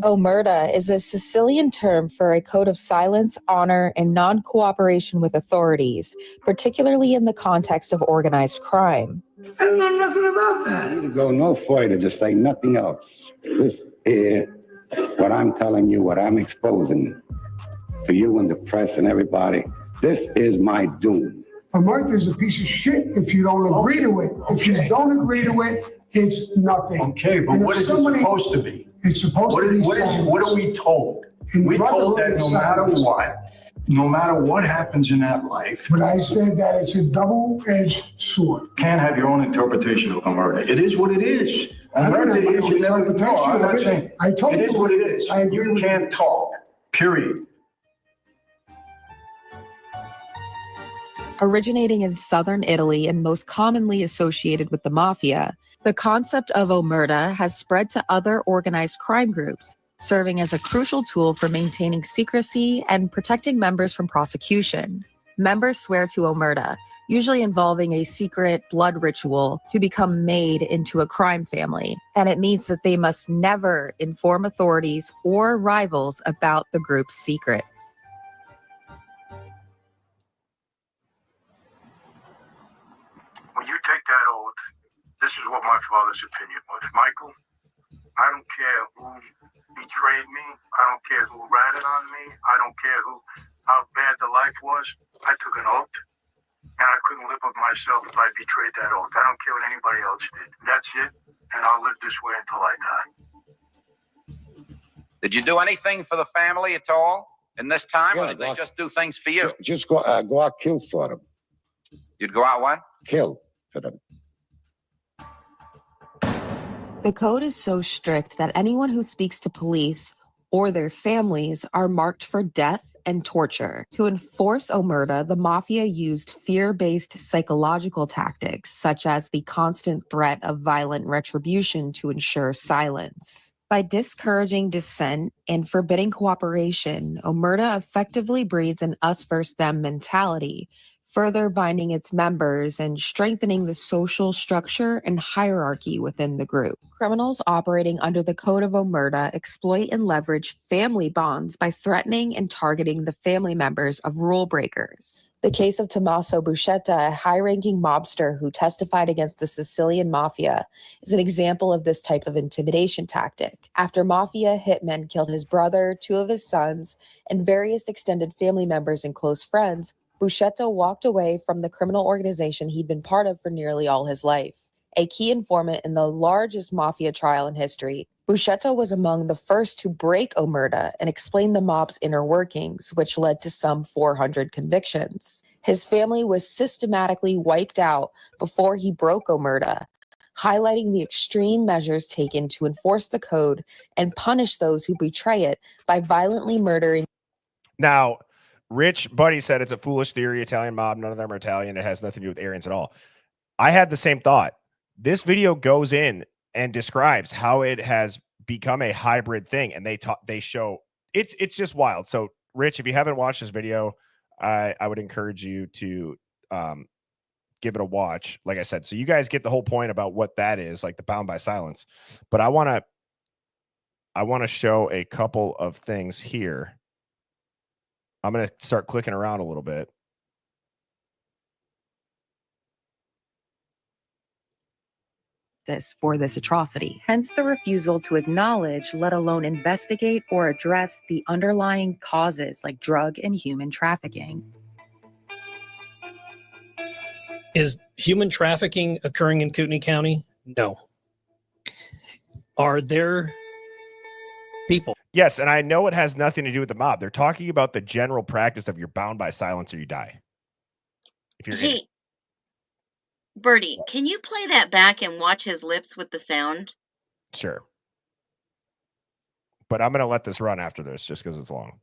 Omerta is a Sicilian term for a code of silence, honor, and non cooperation with authorities, particularly in the context of organized crime. I don't know nothing about that. You need to go no further, just say nothing else. This is what I'm telling you, what I'm exposing to you and the press and everybody. This is my doom. Omerta is a piece of shit if you don't agree to it. If you don't agree to it, it's nothing. Okay, but what is it supposed to be? It's supposed to be silence. What are we told? We're told that no matter what happens in that life. But I said that it's a double-edged sword. Can't have your own interpretation of Omerta. It is what it is. Omerta is you never talk. I'm not saying it is what it is. You can't talk. Period. Originating in southern Italy and most commonly associated with the mafia, the concept of omerta has spread to other organized crime groups, serving as a crucial tool for maintaining secrecy and protecting members from prosecution. Members swear to omerta, usually involving a secret blood ritual, to become made into a crime family, and it means that they must never inform authorities or rivals about the group's secrets. When you take that oath, this is what my father's opinion was. Michael, I don't care who betrayed me. I don't care who ratted on me. I don't care how bad the life was. I took an oath, and I couldn't live with myself if I betrayed that oath. I don't care what anybody else did. That's it, and I'll live this way until I die. Did you do anything for the family at all in this time, or did they just do things for you? Just go out, kill for them. You'd go out what? Kill for them. The code is so strict that anyone who speaks to police or their families are marked for death and torture. To enforce omerta, the mafia used fear-based psychological tactics, such as the constant threat of violent retribution to ensure silence. By discouraging dissent and forbidding cooperation, omerta effectively breeds an us versus them mentality, further binding its members and strengthening the social structure and hierarchy within the group. Criminals operating under the Code of Omerta exploit and leverage family bonds by threatening and targeting the family members of rule breakers. The case of Tommaso Buscetta, a high-ranking mobster who testified against the Sicilian mafia, is an example of this type of intimidation tactic. After mafia hitmen killed his brother, two of his sons, and various extended family members and close friends, Buscetta walked away from the criminal organization he'd been part of for nearly all his life. A key informant in the largest mafia trial in history, Buscetta was among the first to break omerta and explain the mob's inner workings, which led to some 400 convictions. His family was systematically wiped out before he broke omerta, highlighting the extreme measures taken to enforce the code and punish those who betray it by violently murdering. Now, Rich Buddy said it's a foolish theory, Italian mob, none of them are Italian. It has nothing to do with Aryans at all. I had the same thought. This video goes in and describes how it has become a hybrid thing, and they show it's just wild. So, Rich, if you haven't watched this video, I would encourage you to give it a watch. Like I said, so you guys get the whole point about what that is, like the bound by silence. But I want to show a couple of things here. I'm going to start clicking around a little bit. For this atrocity, hence the refusal to acknowledge, let alone investigate or address the underlying causes like drug and human trafficking. Is human trafficking occurring in Kootenai County? No. Are there people? Yes, and I know it has nothing to do with the mob. They're talking about the general practice of you're bound by silence or you die. If you're in Hey, it. Bertie, can you play that back and watch his lips with the sound? Sure. But I'm going to let this run after this just because it's long.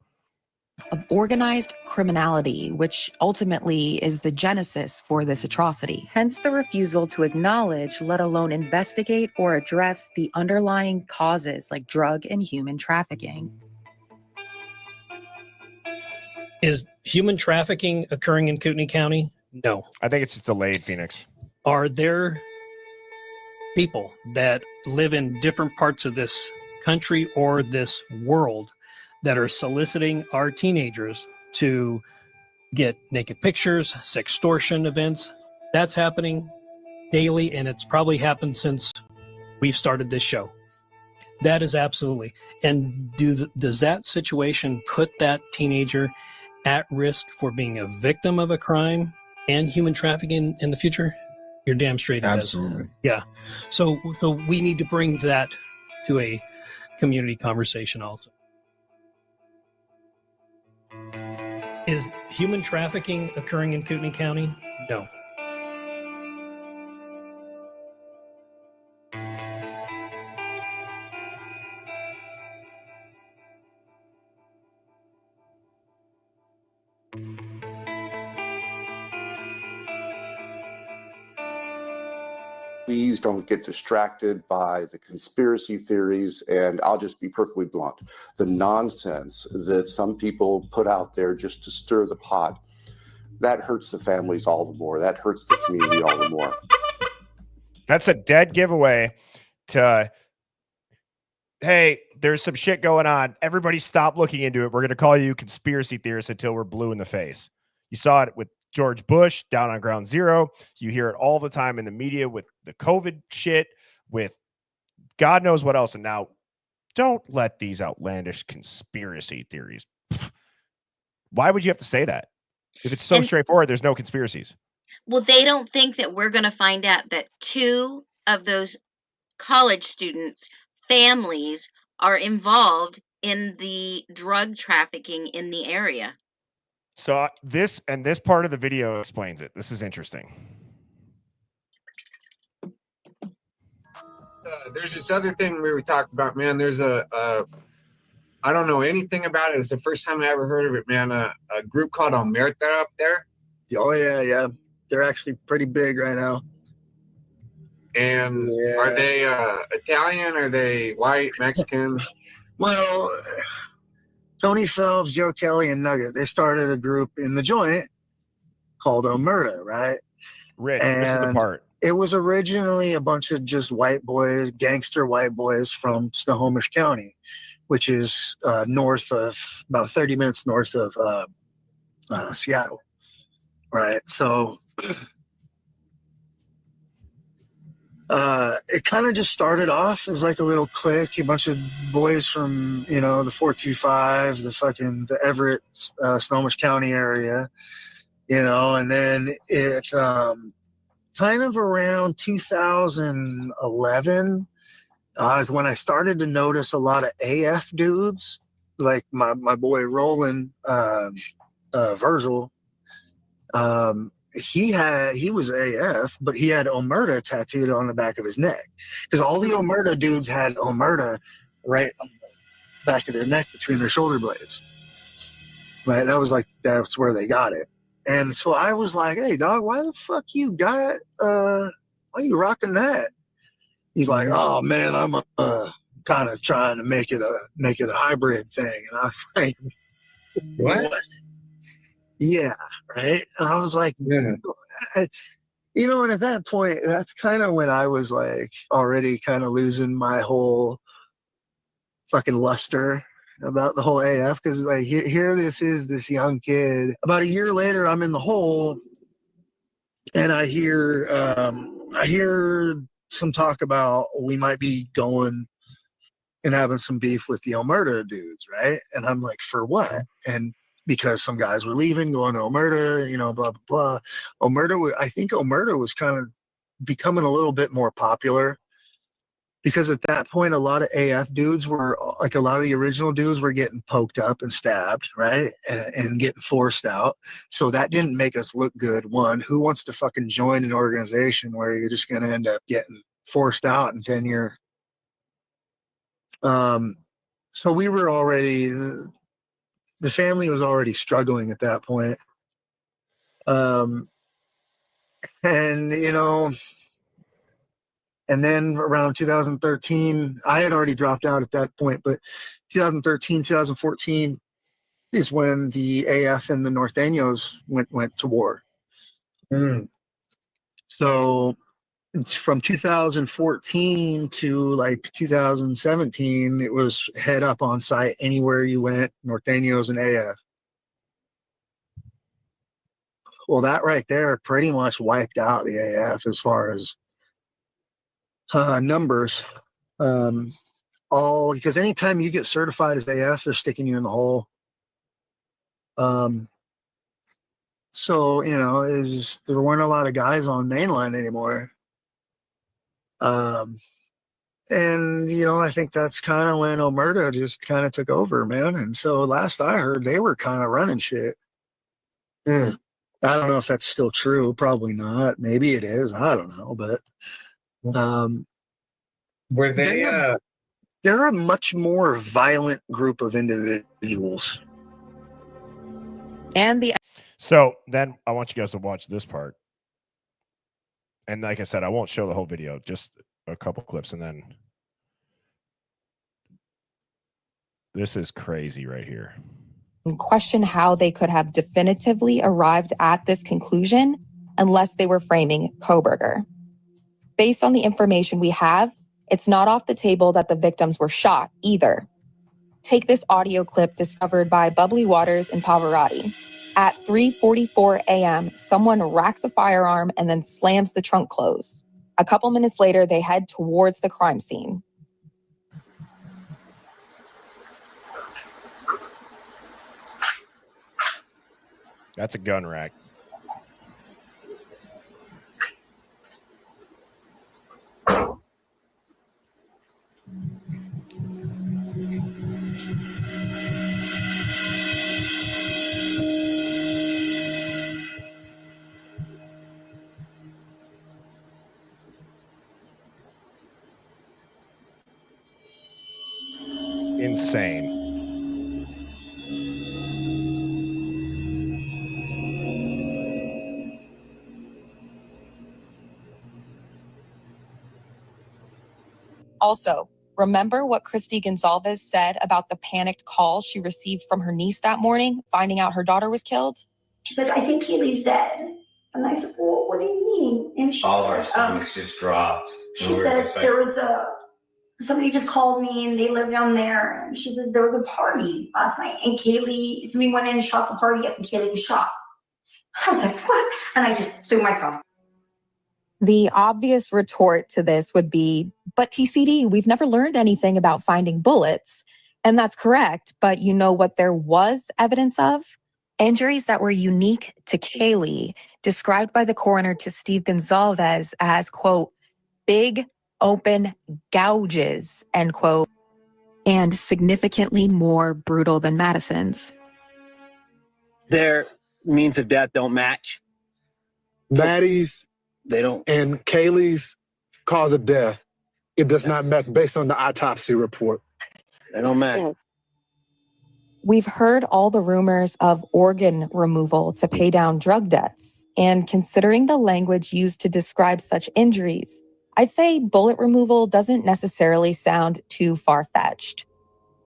Of organized criminality, which ultimately is the genesis for this atrocity. Hence the refusal to acknowledge, let alone investigate or address the underlying causes like drug and human trafficking. Is human trafficking occurring in Kootenai County? No. I think it's just delayed, Phoenix. Are there people that live in different parts of this country or this world that are soliciting our teenagers to get naked pictures, sextortion events? That's happening daily, and it's probably happened since we've started this show. That is absolutely. And does that situation put that teenager at risk for being a victim of a crime and human trafficking in the future? You're damn straight it Absolutely. does. Yeah. So we need to bring that to a community conversation also. Is human trafficking occurring in Kootenai County? No. Please don't get distracted by the conspiracy theories, and I'll just be perfectly blunt. The nonsense that some people put out there just to stir the pot, that hurts the families all the more. That hurts the community all the more. That's a dead giveaway to, hey, there's some shit going on. Everybody stop looking into it. We're going to call you conspiracy theorists until we're blue in the face. You saw it with George Bush down on ground zero. You hear it all the time in the media with the COVID shit, with God knows what else. And now don't let these outlandish conspiracy theories. Why would you have to say that? If it's so straightforward, there's no conspiracies. Well, they don't think that we're going to find out that 2 of those college students' families are involved in the drug trafficking in the area. So this part of the video explains it. This is interesting. There's this other thing we were talking about, man. There's I don't know anything about it. It's the first time I ever heard of it, man. A group called Unveiled up there. Oh yeah. They're actually pretty big right now. And are they Italian? Are they white, Mexicans? Well, Tony Phelps, Joe Kelly, and Nugget, they started a group in the joint called Omerta, right? Rich, this is the part. It was originally a bunch of just white boys, gangster white boys from Snohomish County, which is north of, about 30 minutes north of Seattle, right? So it kind of just started off as like a little clique, a bunch of boys from, the 425, the Everett, Snohomish County area, and then it kind of around 2011 is when I started to notice a lot of AF dudes, like my boy Roland Virgil. He was AF, but he had Omerta tattooed on the back of his neck, because all the Omerta dudes had Omerta right on the back of their neck between their shoulder blades. Right, that's where they got it. And so I was like, "Hey, dog, why the fuck you got? Why you rocking that?" He's like, "Oh man, I'm kind of trying to make it a hybrid thing." And I was like, "What?" Yeah, right. And I was like, and at that point, that's kind of when I was like already kind of losing my whole fucking luster about the whole AF, because like here this young kid. About a year later, I'm in the hole, and I hear some talk about we might be going and having some beef with the Omerta dudes, right? And I'm like, for what? And because some guys were leaving, going to Omerta, blah, blah, blah. I think Omerta was kind of becoming a little bit more popular because at that point, a lot of AF dudes were like, a lot of the original dudes were getting poked up and stabbed, right? And getting forced out. So that didn't make us look good. One, who wants to fucking join an organization where you're just going to end up getting forced out in 10 years? So we were already, the family was already struggling at that point. And, you know, and then around 2013, I had already dropped out at that point, but 2013, 2014 is when the AF and the Norteños went to war. So from 2014 to like 2017, it was head up on site anywhere you went, Norteños and AF. Well, that right there pretty much wiped out the AF as far as numbers. All because anytime you get certified as AF, they're sticking you in the hole. So, you know, there weren't a lot of guys on mainline anymore. And, you know, I think that's kind of when Omerta just kind of took over, man. And so last I heard, they were kind of running shit. I don't know if that's still true. Probably not. Maybe it is. I don't know. But were they they're a much more violent group of individuals. And So then I want you guys to watch this part. And like I said, I won't show the whole video, just a couple clips, and then this is crazy right here. Question how they could have definitively arrived at this conclusion unless they were framing Kohberger. Based on the information we have, it's not off the table that the victims were shot either. Take this audio clip discovered by Bubbly Waters and Pavarotti. At 3:44 a.m., someone racks a firearm and then slams the trunk closed. A couple minutes later, they head towards the crime scene. That's a gun rack. Insane. Also, remember what Christy Gonzalez said about the panicked call she received from her niece that morning, finding out her daughter was killed? She's like, I think Keely's dead. And I said, well, what do you mean? And she All said, of our stomachs just dropped. She said there was somebody just called me and they live down there. And she said there was a party last night and somebody went in and shot the party up and Kaylee was shot. I was like, what? And I just threw my phone. The obvious retort to this would be, but TCD, we've never learned anything about finding bullets. And that's correct. But you know what there was evidence of? Injuries that were unique to Kaylee, described by the coroner to Steve Gonzalez as, quote, big open gouges, end quote, and significantly more brutal than Madison's. Their means of death don't match. Maddie's They don't. and Kaylee's cause of death, it does not match based on the autopsy report. They don't match. We've heard all the rumors of organ removal to pay down drug debts. And considering the language used to describe such injuries, I'd say bullet removal doesn't necessarily sound too far-fetched.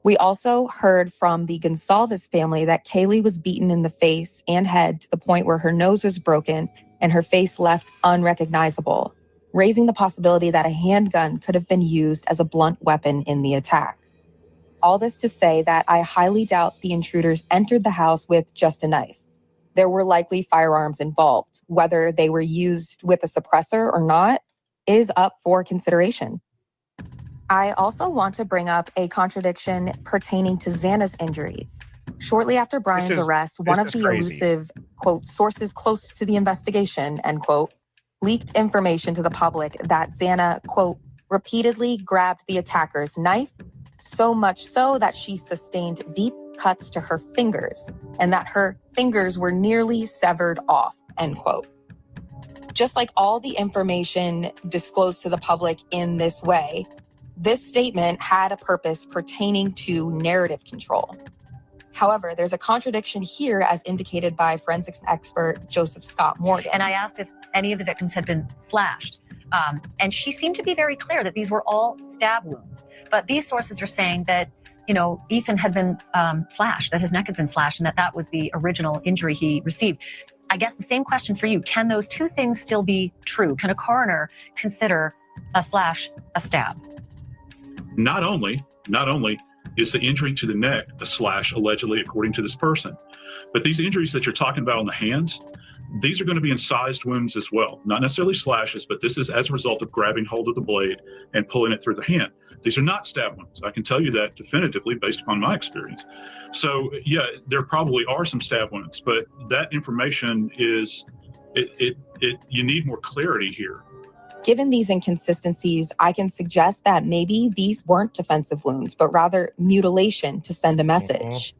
We also heard from the Gonsalves family that Kaylee was beaten in the face and head to the point where her nose was broken and her face left unrecognizable, raising the possibility that a handgun could have been used as a blunt weapon in the attack. All this to say that I highly doubt the intruders entered the house with just a knife. There were likely firearms involved. Whether they were used with a suppressor or not is up for consideration. I also want to bring up a contradiction pertaining to Xana's injuries. Shortly after Brian's arrest, one of the elusive, quote, sources close to the investigation, end quote, leaked information to the public that Xana, quote, repeatedly grabbed the attacker's knife, so much so that she sustained deep cuts to her fingers and that her fingers were nearly severed off, end quote. Just like all the information disclosed to the public in this way, this statement had a purpose pertaining to narrative control. However, there's a contradiction here as indicated by forensics expert Joseph Scott Morgan. And I asked if any of the victims had been slashed. And she seemed to be very clear that these were all stab wounds. But these sources are saying that, Ethan had been slashed, that his neck had been slashed, and that was the original injury he received. I guess the same question for you. Can those two things still be true? Can a coroner consider a slash a stab? Not only is the injury to the neck a slash, allegedly, according to this person, but these injuries that you're talking about on the hands, these are going to be incised wounds as well. Not necessarily slashes, but this is as a result of grabbing hold of the blade and pulling it through the hand. These are not stab wounds. I can tell you that definitively based upon my experience. So yeah, there probably are some stab wounds, but that information is, you need more clarity here. Given these inconsistencies, I can suggest that maybe these weren't defensive wounds, but rather mutilation to send a message.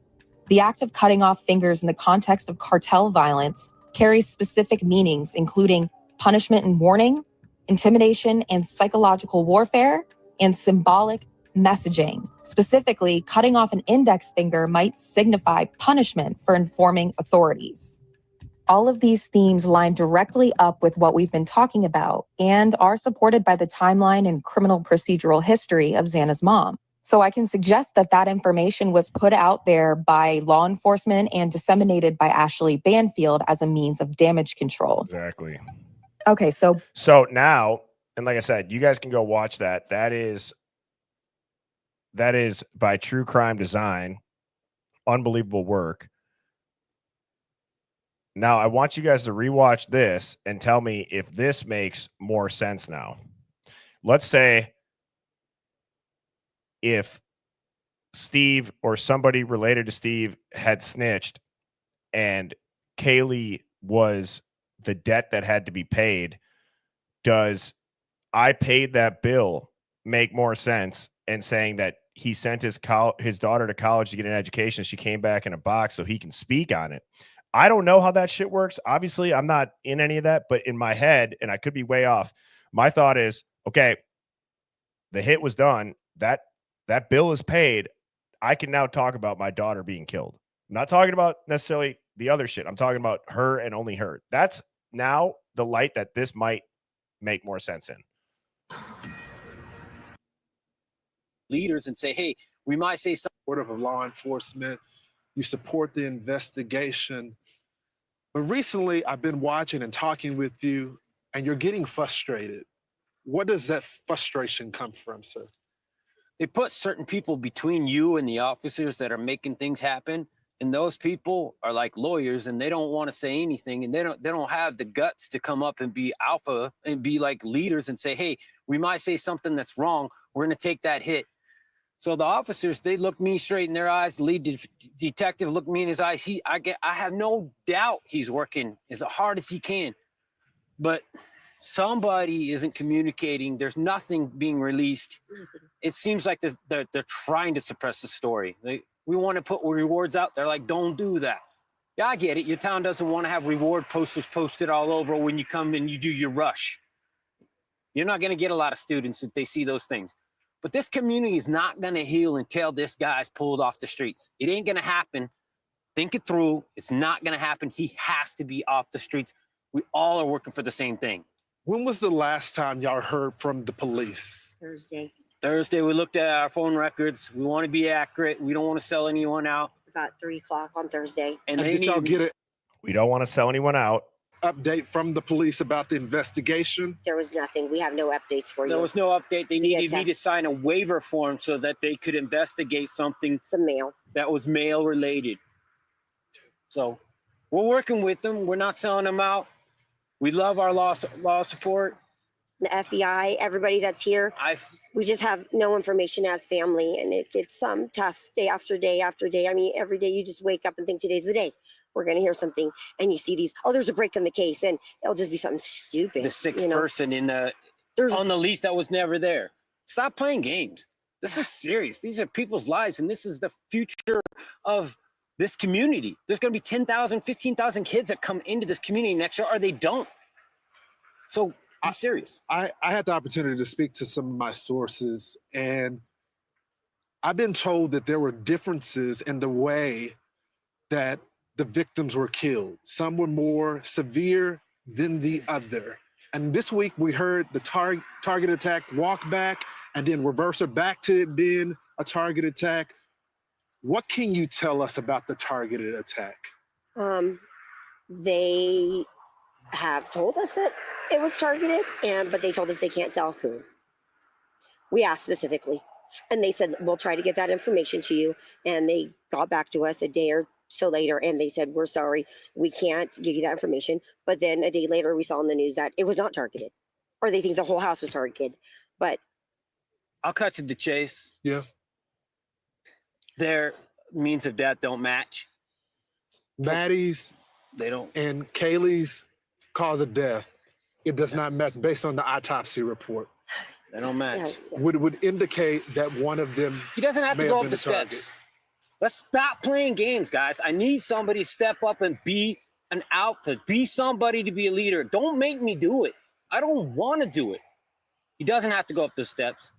The act of cutting off fingers in the context of cartel violence carries specific meanings, including punishment and warning, intimidation and psychological warfare, and symbolic messaging. Specifically, cutting off an index finger might signify punishment for informing authorities. All of these themes line directly up with what we've been talking about and are supported by the timeline and criminal procedural history of Xana's mom. So I can suggest that that information was put out there by law enforcement and disseminated by Ashley Banfield as a means of damage control. Exactly. Okay, so now, and like I said, you guys can go watch that. That is by True Crime Design. Unbelievable work. Now, I want you guys to rewatch this and tell me if this makes more sense now. Let's say if Steve or somebody related to Steve had snitched and Kaylee was the debt that had to be paid, does I paid that bill make more sense in saying that he sent his daughter to college to get an education, she came back in a box so he can speak on it? I don't know how that shit works. Obviously, I'm not in any of that, but in my head, and I could be way off, my thought is, okay, the hit was done. That bill is paid. I can now talk about my daughter being killed. I'm not talking about necessarily the other shit. I'm talking about her and only her. That's now the light that this might make more sense in. Leaders and say, hey, we might say something. Of law enforcement, you support the investigation. But recently, I've been watching and talking with you, and you're getting frustrated. What does that frustration come from, sir? They put certain people between you and the officers that are making things happen, and those people are like lawyers, and they don't want to say anything, and they don't have the guts to come up and be alpha and be like leaders and say, hey, we might say something that's wrong. We're going to take that hit. So the officers, they look me straight in their eyes. The lead detective looked me in his eyes. I have no doubt he's working as hard as he can, but somebody isn't communicating. There's nothing being released. It seems like they're trying to suppress the story. We want to put rewards out there. Like, don't do that. Yeah, I get it. Your town doesn't want to have reward posters posted all over when you come and you do your rush. You're not going to get a lot of students if they see those things. But this community is not going to heal until this guy's pulled off the streets. It ain't going to happen. Think it through. It's not going to happen. He has to be off the streets. We all are working for the same thing. When was the last time y'all heard from the police? Thursday, we looked at our phone records. We want to be accurate. We don't want to sell anyone out. About 3 o'clock on Thursday. And did y'all get it? We don't want to sell anyone out. Update from the police about the investigation? There was nothing. We have no updates for you. There was no update. They needed me to sign a waiver form so that they could investigate something. Some mail. That was mail related. So we're working with them. We're not selling them out. We love our law support. The FBI, everybody that's here. We just have no information as family, and it gets tough day after day after day. I mean, every day you just wake up and think today's the day. We're going to hear something, and you see these, there's a break in the case, and it'll just be something stupid. The sixth person on the lease that was never there. Stop playing games. This is serious. These are people's lives, and this is the future of this community. There's going to be 10,000, 15,000 kids that come into this community next year, or they don't. So I'm serious. I had the opportunity to speak to some of my sources, and I've been told that there were differences in the way that the victims were killed. Some were more severe than the other. And this week we heard the target attack walk back and then reverse it back to it being a target attack. What can you tell us about the targeted attack? They have told us that it was targeted, but they told us they can't tell who. We asked specifically, and they said, we'll try to get that information to you. And they got back to us a day or so later, and they said, we're sorry, we can't give you that information. But then a day later, we saw in the news that it was not targeted, or they think the whole house was targeted. But I'll cut to the chase. Yeah. Their means of death don't match. Maddie's They don't. and Kaylee's cause of death, it does not match based on the autopsy report. They don't match. Would indicate that one of them. He doesn't have to may go have up been the target. steps. Let's stop playing games, guys. I need somebody to step up and be an alpha. Be somebody to be a leader. Don't make me do it. I don't want to do it. He doesn't have to go up the steps.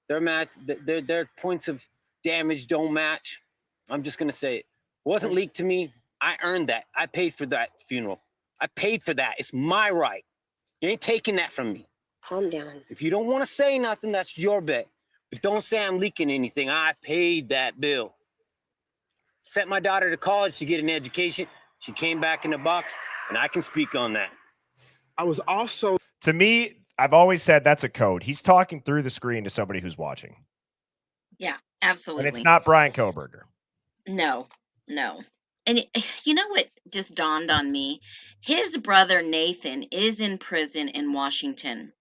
Their points of damage don't match. I'm just gonna say it. It wasn't leaked to me. I earned that. I paid for that funeral. I paid for that. It's my right. You ain't taking that from me. calm down. If you don't want to say nothing, that's your bet. But don't say I'm leaking anything. I paid that bill. Sent my daughter to college to get an education. She came back in the box, and I can speak on that. I was also. To me, I've always said that's a code. He's talking through the screen to somebody who's watching. Yeah, absolutely. And it's not Brian Kohberger. No. And you know what just dawned on me? His brother Nathan is in prison in Washington.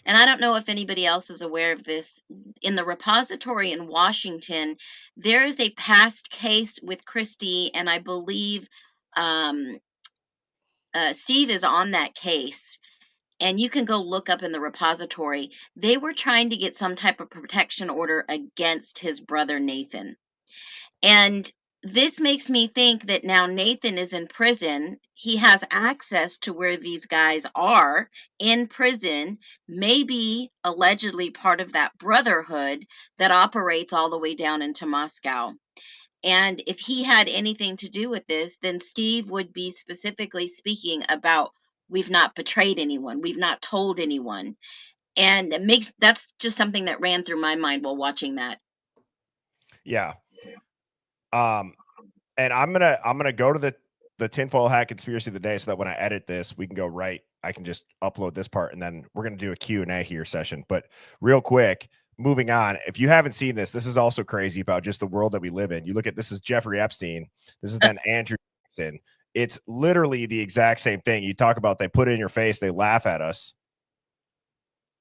And I don't know if anybody else is aware of this. In the repository in Washington, there is a past case with Christy, and I believe Steve is on that case. And you can go look up in the repository. They were trying to get some type of protection order against his brother Nathan. And this makes me think that now Nathan is in prison. He has access to where these guys are in prison, maybe allegedly part of that brotherhood that operates all the way down into Moscow. And if he had anything to do with this, then Steve would be specifically speaking about, we've not betrayed anyone, we've not told anyone. And that's just something that ran through my mind while watching that. Yeah. And I'm gonna go to the tinfoil hat conspiracy of the day so that when I edit this, we can go right. I can just upload this part, and then we're gonna do a Q&A here session. But real quick, moving on. If you haven't seen this, this is also crazy about just the world that we live in. You look at this is Jeffrey Epstein. This is then Andrew Jackson. It's literally the exact same thing. You talk about they put it in your face, they laugh at us.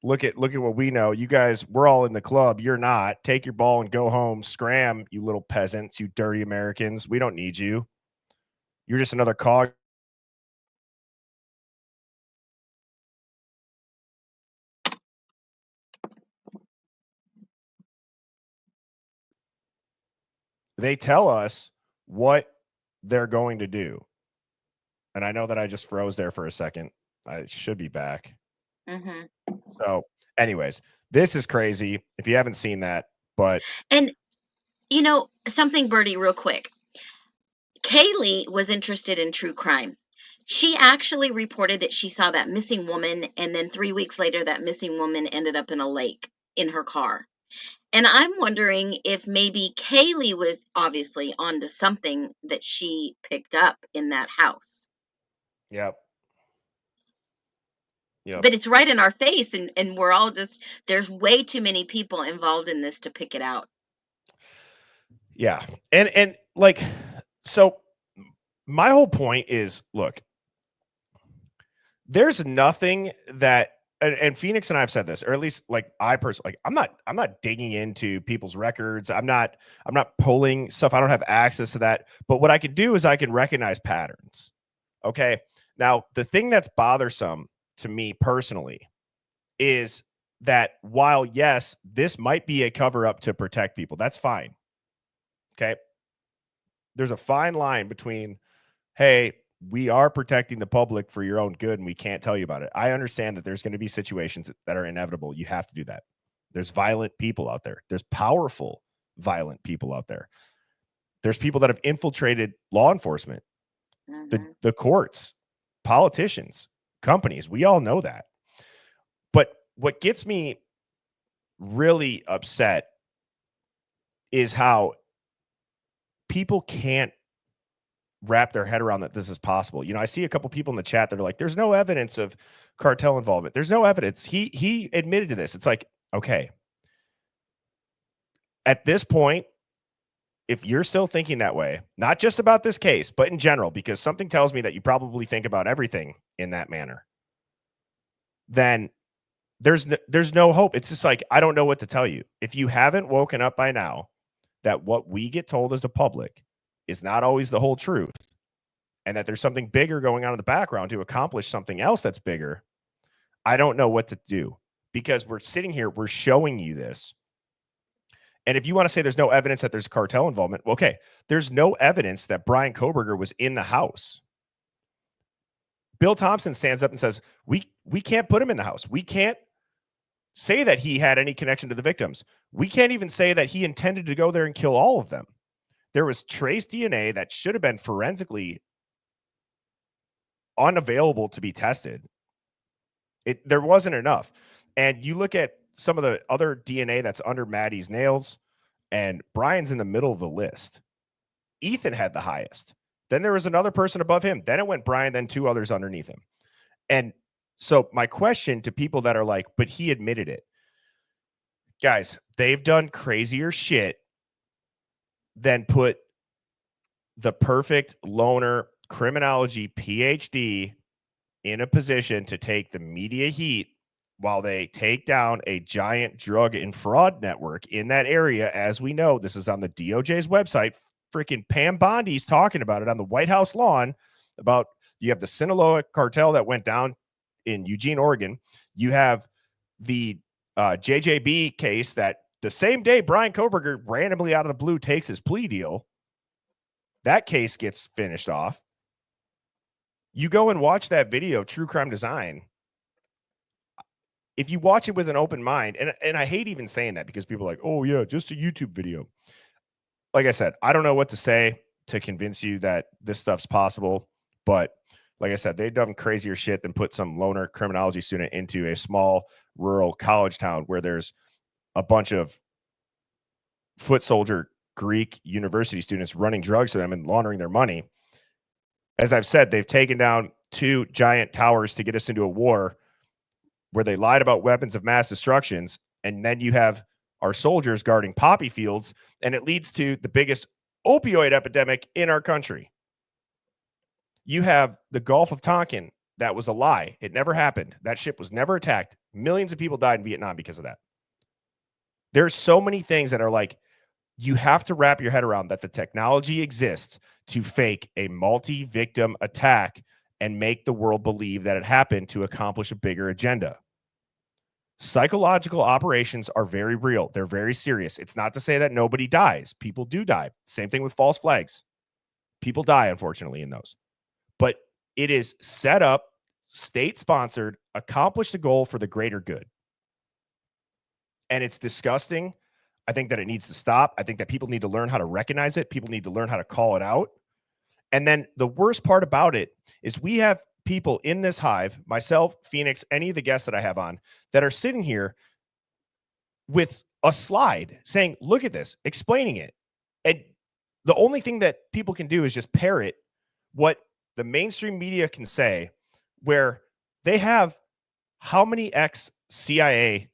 Look at what we know. You guys, we're all in the club. You're not. Take your ball and go home. Scram, you little peasants, you dirty Americans. We don't need you. You're just another cog. They tell us what they're going to do. And I know that I just froze there for a second. I should be back. Mm-hmm. So, anyways, this is crazy if you haven't seen that. But and you know something, Bertie, real quick. Kaylee was interested in true crime. She actually reported that she saw that missing woman, and then 3 weeks later, that missing woman ended up in a lake in her car. And I'm wondering if maybe Kaylee was obviously onto something that she picked up in that house. Yep. But it's right in our face, and we're all just, there's way too many people involved in this to pick it out. Yeah. And like, so my whole point is, look, there's nothing that, and Phoenix and I've said this, or at least like I personally, like I'm not digging into people's records. I'm not pulling stuff. I don't have access to that. But what I can do is I can recognize patterns. Okay. Now, the thing that's bothersome to me personally is that while, yes, this might be a cover up to protect people, that's fine. Okay. There's a fine line between, hey, we are protecting the public for your own good and we can't tell you about it. I understand that there's going to be situations that are inevitable. You have to do that. There's violent people out there. There's powerful, violent people out there. There's people that have infiltrated law enforcement, the courts, politicians, companies. We all know that. But what gets me really upset is how people can't wrap their head around that this is possible. You know, I see a couple people in the chat that are like, there's no evidence of cartel involvement. There's no evidence. He admitted to this. It's like, okay. At this point, if you're still thinking that way, not just about this case, but in general, because something tells me that you probably think about everything in that manner, then there's no hope. It's just like, I don't know what to tell you. If you haven't woken up by now that what we get told as the public is not always the whole truth, and that there's something bigger going on in the background to accomplish something else that's bigger, I don't know what to do, because we're sitting here, we're showing you this. And if you want to say there's no evidence that there's cartel involvement, well, okay, there's no evidence that Brian Kohberger was in the house. Bill Thompson stands up and says, we can't put him in the house. We can't say that he had any connection to the victims. We can't even say that he intended to go there and kill all of them. There was trace DNA that should have been forensically unavailable to be tested. There wasn't enough. And you look at some of the other DNA that's under Maddie's nails, and Brian's in the middle of the list. Ethan had the highest. Then there was another person above him. Then it went Brian, then two others underneath him. And so my question to people that are like, but he admitted it. Guys, they've done crazier shit than put the perfect loner criminology PhD in a position to take the media heat while they take down a giant drug and fraud network in that area. As we know, this is on the DOJ's website. Freaking Pam Bondi's talking about it on the White House lawn about, you have the Sinaloa cartel that went down in Eugene, Oregon. You have the JJB case that the same day Brian Kohberger randomly out of the blue takes his plea deal, that case gets finished off. You go and watch that video, True Crime Design. If you watch it with an open mind, and I hate even saying that because people are like, oh yeah, just a YouTube video. Like I said, I don't know what to say to convince you that this stuff's possible, but like I said, they've done crazier shit than put some loner criminology student into a small rural college town where there's a bunch of foot soldier Greek university students running drugs to them and laundering their money. As I've said, they've taken down 2 giant towers to get us into a war where they lied about weapons of mass destructions. And then you have our soldiers guarding poppy fields, and it leads to the biggest opioid epidemic in our country. You have the Gulf of Tonkin. That was a lie. It never happened. That ship was never attacked. Millions of people died in Vietnam because of that. There's so many things that are like, you have to wrap your head around that the technology exists to fake a multi-victim attack and make the world believe that it happened to accomplish a bigger agenda. Psychological operations are very real. They're very serious. It's not to say that nobody dies. People do die. Same thing with false flags. People die, unfortunately, in those. But it is set up, state-sponsored, accomplish the goal for the greater good. And it's disgusting. I think that it needs to stop. I think that people need to learn how to recognize it. People need to learn how to call it out. And then the worst part about it is we have people in this hive, myself, Phoenix, any of the guests that I have on, that are sitting here with a slide saying, look at this, explaining it. And the only thing that people can do is just parrot what the mainstream media can say, where they have how many ex-CIA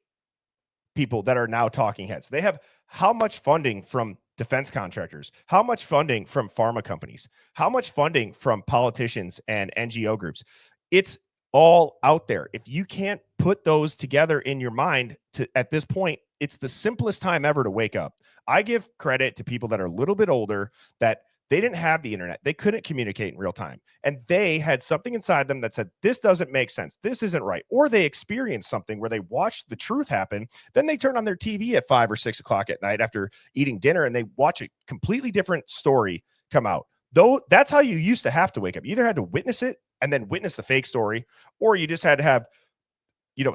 people that are now talking heads. They have how much funding from defense contractors, how much funding from pharma companies, how much funding from politicians and NGO groups. It's all out there. If you can't put those together in your mind at this point, it's the simplest time ever to wake up. I give credit to people that are a little bit older that They didn't have the internet. They couldn't communicate in real time. And they had something inside them that said, this doesn't make sense. This isn't right. Or they experienced something where they watched the truth happen. Then they turn on their TV at 5 or 6 o'clock at night after eating dinner, and they watch a completely different story come out. Though that's how you used to have to wake up. You either had to witness it and then witness the fake story, or you just had to have,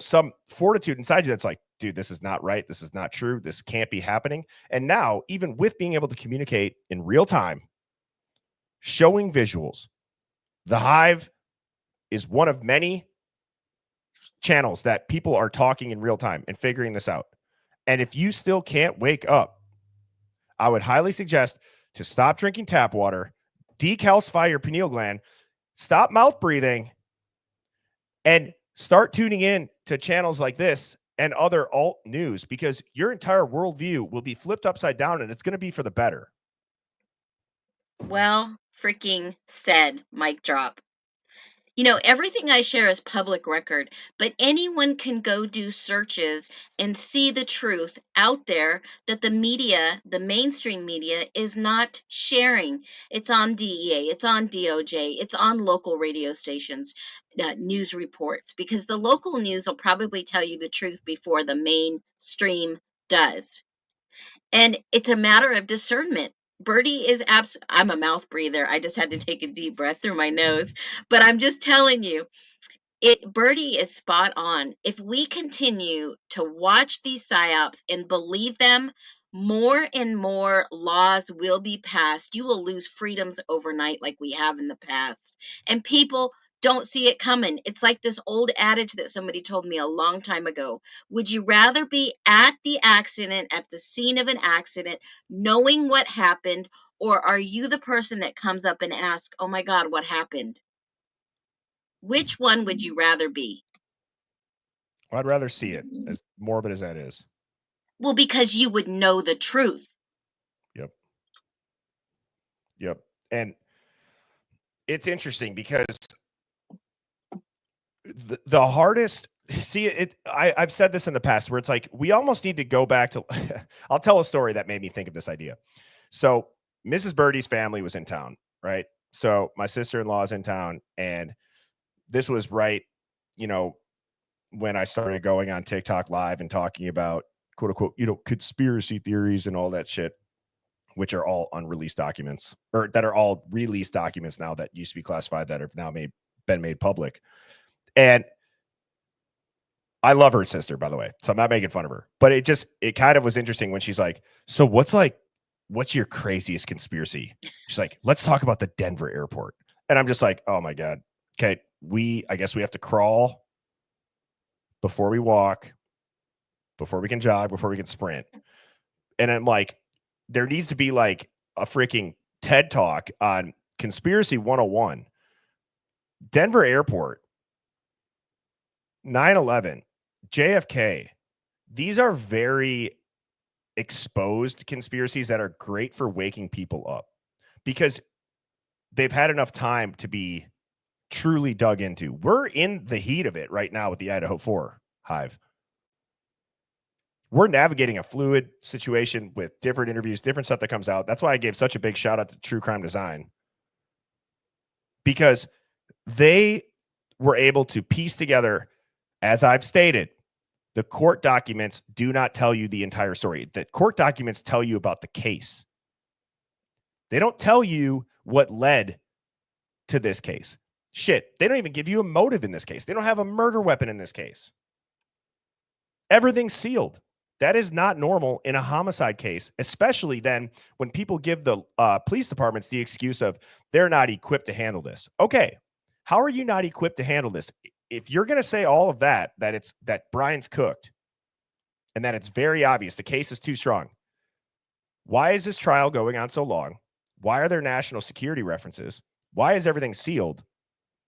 some fortitude inside you that's like, dude, this is not right. This is not true. This can't be happening. And now, even with being able to communicate in real time, showing visuals, the HIVE is one of many channels that people are talking in real time and figuring this out. And if you still can't wake up, I would highly suggest to stop drinking tap water, decalcify your pineal gland, stop mouth breathing, and start tuning in to channels like this and other alt news, because your entire worldview will be flipped upside down, and it's going to be for the better. Well, freaking said, mic drop. Everything I share is public record, but anyone can go do searches and see the truth out there that the media, the mainstream media, is not sharing. It's on DEA, it's on DOJ, it's on local radio stations, news reports, because the local news will probably tell you the truth before the mainstream does. And it's a matter of discernment. Birdie is I'm a mouth breather. I just had to take a deep breath through my nose. But I'm just telling you, Birdie is spot on. If we continue to watch these psyops and believe them, more and more laws will be passed. You will lose freedoms overnight like we have in the past. And people don't see it coming. It's like this old adage that somebody told me a long time ago. Would you rather be at the accident, at the scene of an accident, knowing what happened, or are you the person that comes up and asks, oh my God, what happened? Which one would you rather be? I'd rather see it, as morbid as that is. Well, because you would know the truth. Yep. And it's interesting because the hardest, I've said this in the past where it's like, we almost need to go back to, I'll tell a story that made me think of this idea. So Mrs. Birdie's family was in town, right? So my sister-in-law is in town, and this was right, when I started going on TikTok live and talking about quote unquote, conspiracy theories and all that shit, which are all unreleased documents, or that are all released documents now that used to be classified that have now been made public. And I love her sister, by the way, so I'm not making fun of her, but it kind of was interesting when she's like, so what's your craziest conspiracy? She's like, let's talk about the Denver airport. And I'm just like, oh my God. Okay. I guess we have to crawl before we walk, before we can jog, before we can sprint. And I'm like, there needs to be like a freaking TED Talk on Conspiracy 101. Denver Airport, 9/11, JFK. These are very exposed conspiracies that are great for waking people up because they've had enough time to be truly dug into. We're in the heat of it right now with the Idaho 4 HIVE. We're navigating a fluid situation with different interviews, different stuff that comes out. That's why I gave such a big shout out to True Crime Design, because they were able to piece together, as I've stated, the court documents do not tell you the entire story. The court documents tell you about the case. They don't tell you what led to this case. Shit, they don't even give you a motive in this case. They don't have a murder weapon in this case. Everything's sealed. That is not normal in a homicide case, especially then when people give the police departments the excuse of they're not equipped to handle this. Okay, how are you not equipped to handle this? If you're going to say all of that Brian's cooked and that it's very obvious the case is too strong, why is this trial going on so long? Why are there national security references? Why is everything sealed?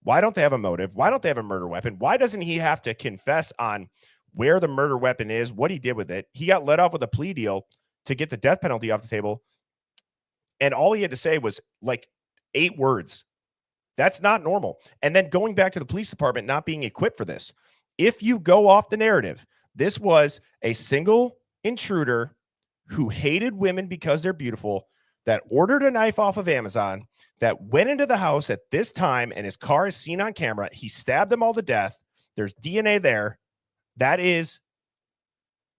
Why don't they have a motive? Why don't they have a murder weapon? Why doesn't he have to confess on where the murder weapon is, what he did with it? He got let off with a plea deal to get the death penalty off the table. And all he had to say was like 8 words. That's not normal. And then going back to the police department not being equipped for this. If you go off the narrative, this was a single intruder who hated women because they're beautiful, that ordered a knife off of Amazon, that went into the house at this time, and his car is seen on camera. He stabbed them all to death. There's DNA there. That is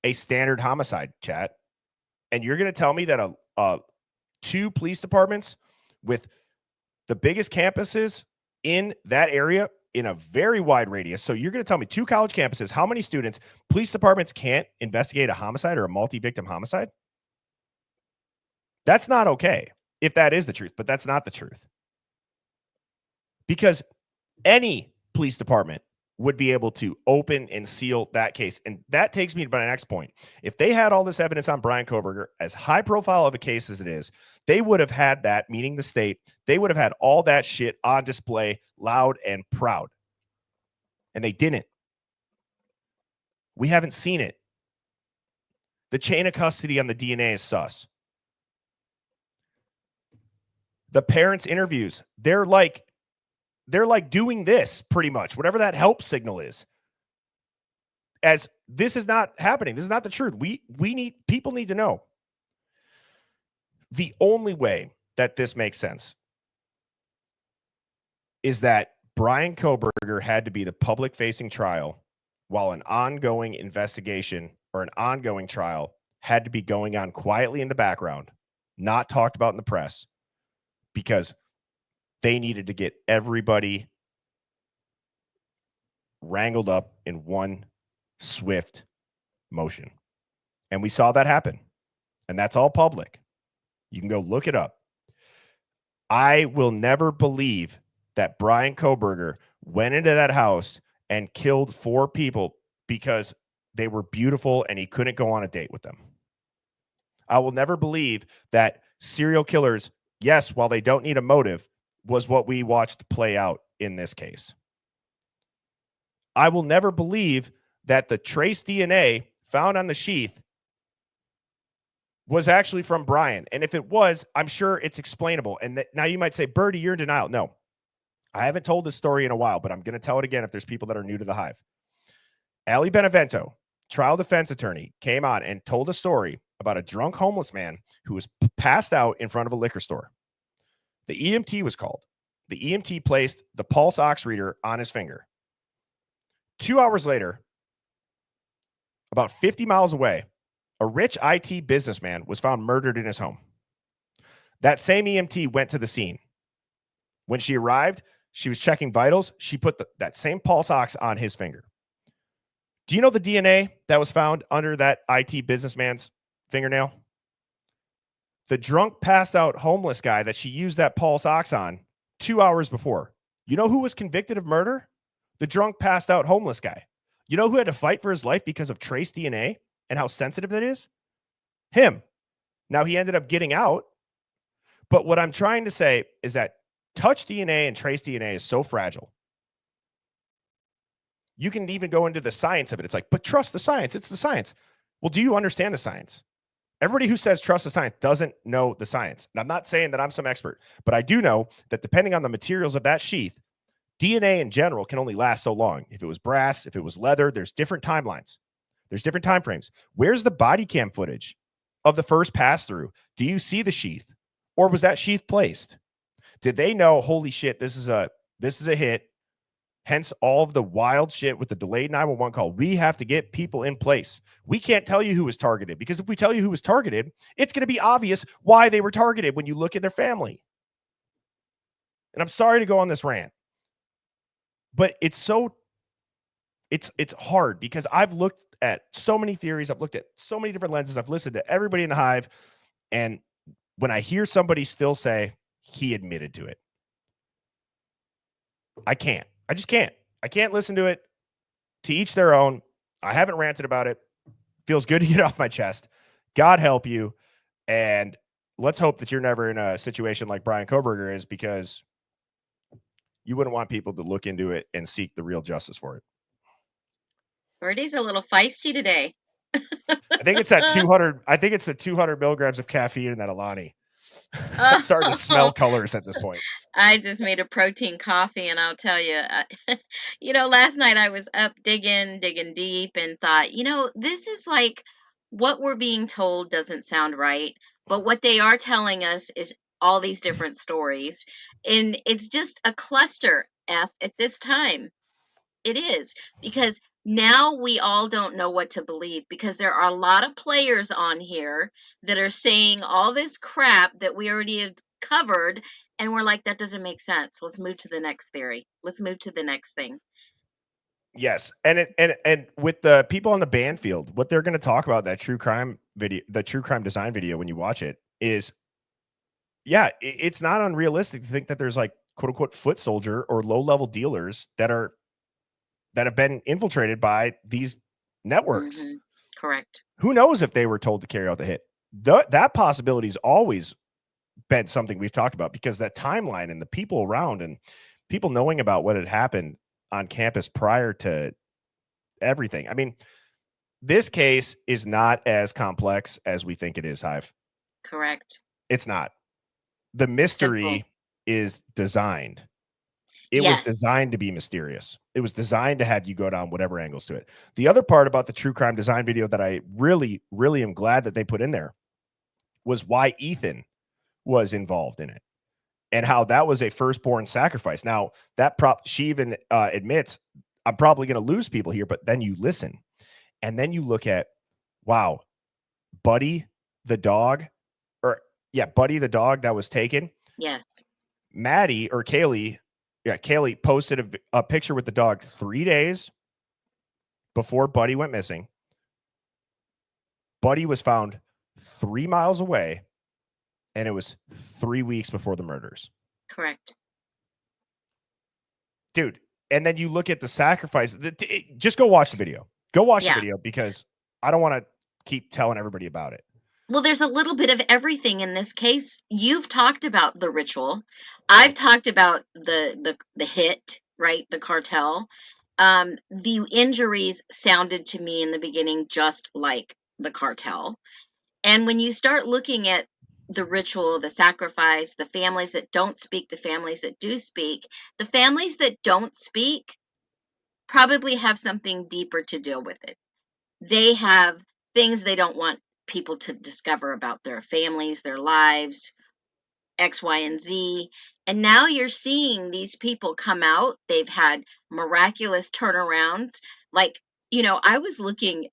a standard homicide, chat. And you're going to tell me that two police departments with the biggest campuses in that area in a very wide radius. So you're going to tell me two college campuses, how many students, police departments can't investigate a homicide or a multi-victim homicide? That's not okay if that is the truth, but that's not the truth. Because any police department would be able to open and seal that case. And that takes me to my next point. If they had all this evidence on Brian Kohberger, as high profile of a case as it is, they would have had that, meaning the state, they would have had all that shit on display, loud and proud. And they didn't. We haven't seen it. The chain of custody on the DNA is sus. The parents' interviews, they're like doing this pretty much, whatever that help signal is. As this is not happening. This is not the truth. People need to know. The only way that this makes sense is that Brian Kohberger had to be the public-facing trial while an ongoing investigation or an ongoing trial had to be going on quietly in the background, not talked about in the press, because they needed to get everybody wrangled up in one swift motion. And we saw that happen. And that's all public. You can go look it up. I will never believe that Brian Kohberger went into that house and killed 4 people because they were beautiful and he couldn't go on a date with them. I will never believe that serial killers, yes, while they don't need a motive, was what we watched play out in this case. I will never believe that the trace DNA found on the sheath was actually from Brian. And if it was, I'm sure it's explainable. And now you might say, Birdie, you're in denial. No, I haven't told this story in a while, but I'm going to tell it again if there's people that are new to the Hive. Ali Benevento, trial defense attorney, came on and told a story about a drunk homeless man who was passed out in front of a liquor store. The EMT was called. The EMT placed the pulse ox reader on his finger. 2 hours later, about 50 miles away, a rich IT businessman was found murdered in his home. That same EMT went to the scene. When she arrived, she was checking vitals. She put that same pulse ox on his finger. Do you know the DNA that was found under that IT businessman's fingernail? The drunk, passed out homeless guy that she used that pulse ox on 2 hours before. You know who was convicted of murder? The drunk, passed out homeless guy. You know who had to fight for his life because of trace DNA and how sensitive that is? Him. Now, he ended up getting out. But what I'm trying to say is that touch DNA and trace DNA is so fragile. You can even go into the science of it. It's like, but trust the science. It's the science. Well, do you understand the science? Everybody who says trust the science doesn't know the science. And I'm not saying that I'm some expert, but I do know that depending on the materials of that sheath, DNA in general can only last so long. If it was brass, if it was leather, there's different timelines. There's different time frames. Where's the body cam footage of the first pass through? Do you see the sheath? Or was that sheath placed? Did they know, holy shit, this is a hit? Hence all of the wild shit with the delayed 911 call. We have to get people in place. We can't tell you who was targeted, because if we tell you who was targeted, it's going to be obvious why they were targeted when you look at their family. And I'm sorry to go on this rant, but it's hard because I've looked at so many theories. I've looked at so many different lenses. I've listened to everybody in the Hive. And when I hear somebody still say he admitted to it, I just can't. I can't listen to it. To each their own. I haven't ranted about it. Feels good to get off my chest. God help you. And let's hope that you're never in a situation like Brian Kohberger is, because you wouldn't want people to look into it and seek the real justice for it. Birdie's a little feisty today. I think it's that 200. I think it's the 200 milligrams of caffeine in that Alani. I'm starting to smell colors at this point. I just made a protein coffee, and I'll tell you, last night I was up digging deep, and thought, this is like what we're being told doesn't sound right. But what they are telling us is all these different stories. And it's just a cluster F at this time. It is, because now we all don't know what to believe, because there are a lot of players on here that are saying all this crap that we already have covered. And we're like, that doesn't make sense. Let's move to the next theory. Let's move to the next thing. Yes, and with the people on the ban field, what they're going to talk about, that true crime video, the true crime design video, when you watch it, is, yeah, it's not unrealistic to think that there's like quote unquote foot soldier or low level dealers that have been infiltrated by these networks. Correct. Who knows if they were told to carry out the hit? That possibility has always been something we've talked about, because that timeline and the people around and people knowing about what had happened on campus prior to everything. I mean, this case is not as complex as we think it is, Hive. Correct. It's not. The mystery is designed. It was designed to be mysterious. It was designed to have you go down whatever angles to it. The other part about the true crime design video that I really, really am glad that they put in there was why Ethan was involved in it and how that was a firstborn sacrifice. Now, she even admits, I'm probably going to lose people here, but then you listen and then you look at, wow, Buddy the dog, Buddy the dog that was taken. Yes. Maddie or Kaylee, Kaylee posted a picture with the dog 3 days before Buddy went missing. Buddy was found 3 miles away, and it was 3 weeks before the murders. Correct. Dude, and then you look at the sacrifice. Just go watch the video. Go watch the video, because I don't want to keep telling everybody about it. Well, there's a little bit of everything in this case. You've talked about the ritual. I've talked about the hit, right? The cartel. The injuries sounded to me in the beginning just like the cartel. And when you start looking at the ritual, the sacrifice, the families that don't speak, the families that do speak, the families that don't speak probably have something deeper to deal with it. They have things they don't want people to discover about their families, their lives, X, Y, and Z. And now you're seeing these people come out. They've had miraculous turnarounds. Like, I was looking,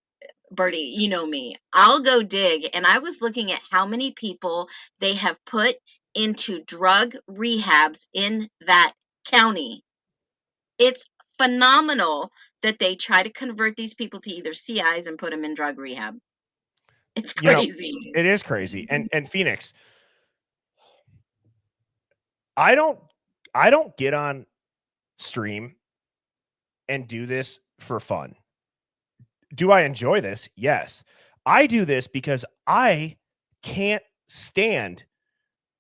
Bertie, you know me, I'll go dig. And I was looking at how many people they have put into drug rehabs in that county. It's phenomenal that they try to convert these people to either CIs and put them in drug rehab. It's crazy. It is crazy. And Phoenix, I don't get on stream and do this for fun. Do I enjoy this? Yes. I do this because I can't stand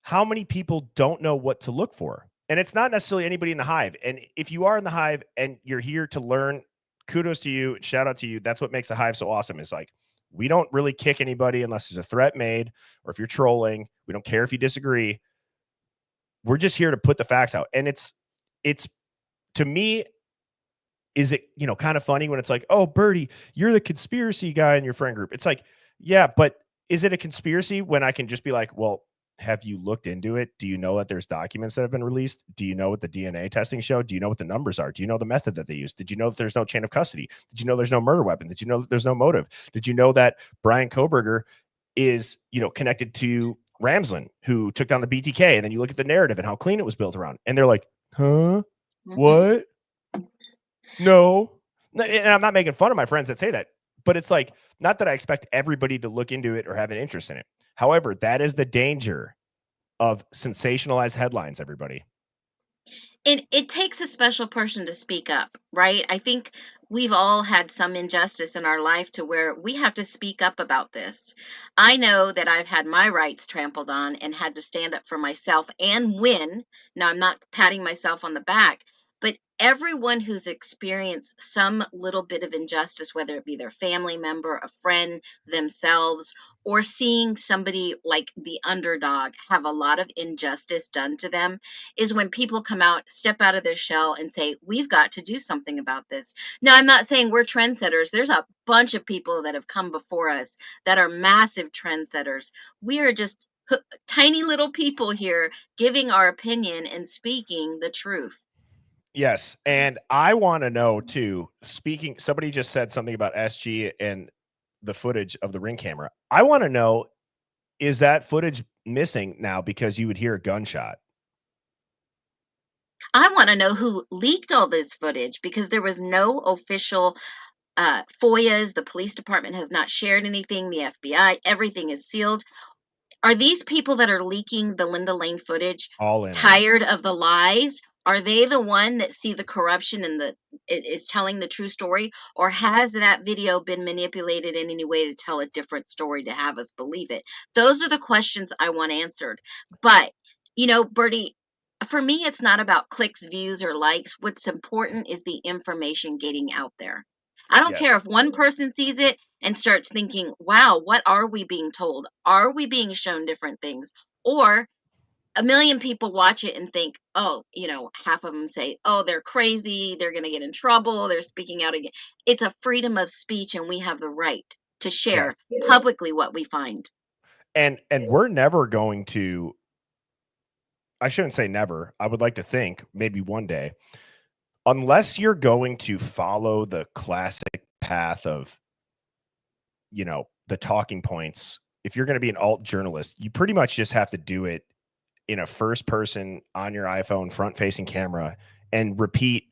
how many people don't know what to look for. And it's not necessarily anybody in the Hive. And if you are in the Hive and you're here to learn, kudos to you. Shout out to you. That's what makes the Hive so awesome. Is like, we don't really kick anybody unless there's a threat made, or if you're trolling. We don't care if you disagree. We're just here to put the facts out. And it's to me, is it, kind of funny when it's like, oh, Bertie, you're the conspiracy guy in your friend group. It's like, yeah, but is it a conspiracy when I can just be like, well, have you looked into it? Do you know that there's documents that have been released? Do you know what the DNA testing showed? Do you know what the numbers are? Do you know the method that they used? Did you know that there's no chain of custody? Did you know there's no murder weapon? Did you know that there's no motive? Did you know that Brian Kohberger is, connected to Ramsland, who took down the BTK? And then you look at the narrative and how clean it was built around. And they're like, huh? What? No. And I'm not making fun of my friends that say that, but it's like, not that I expect everybody to look into it or have an interest in it. However, that is the danger of sensationalized headlines, everybody. It takes a special person to speak up, right? I think we've all had some injustice in our life to where we have to speak up about this. I know that I've had my rights trampled on and had to stand up for myself and win. Now, I'm not patting myself on the back, but everyone who's experienced some little bit of injustice, whether it be their family member, a friend, themselves, or seeing somebody like the underdog have a lot of injustice done to them, is when people come out, step out of their shell and say, we've got to do something about this. Now, I'm not saying we're trendsetters. There's a bunch of people that have come before us that are massive trendsetters. We are just tiny little people here giving our opinion and speaking the truth. Yes, and I want to know too. Speaking, somebody just said something about SG and the footage of the Ring camera. I want to know, is that footage missing now because you would hear a gunshot? I want to know who leaked all this footage, because there was no official FOIAs. The police department has not shared anything. The FBI, everything is sealed. Are these people that are leaking the Linda Lane footage All in on it. tired of the lies? Are they the one that see the corruption and it is telling the true story? Or has that video been manipulated in any way to tell a different story to have us believe it? Those are the questions I want answered. But, Bertie, for me, it's not about clicks, views, or likes. What's important is the information getting out there. I don't Yes. care if one person sees it and starts thinking, wow, what are we being told? Are we being shown different things? Or a million people watch it and think, oh, half of them say, oh, they're crazy. They're going to get in trouble. They're speaking out again. It's a freedom of speech, and we have the right to share publicly what we find. And we're never going to, I shouldn't say never. I would like to think maybe one day, unless you're going to follow the classic path of, the talking points. If you're going to be an alt journalist, you pretty much just have to do it in a first person on your iPhone, front facing camera, and repeat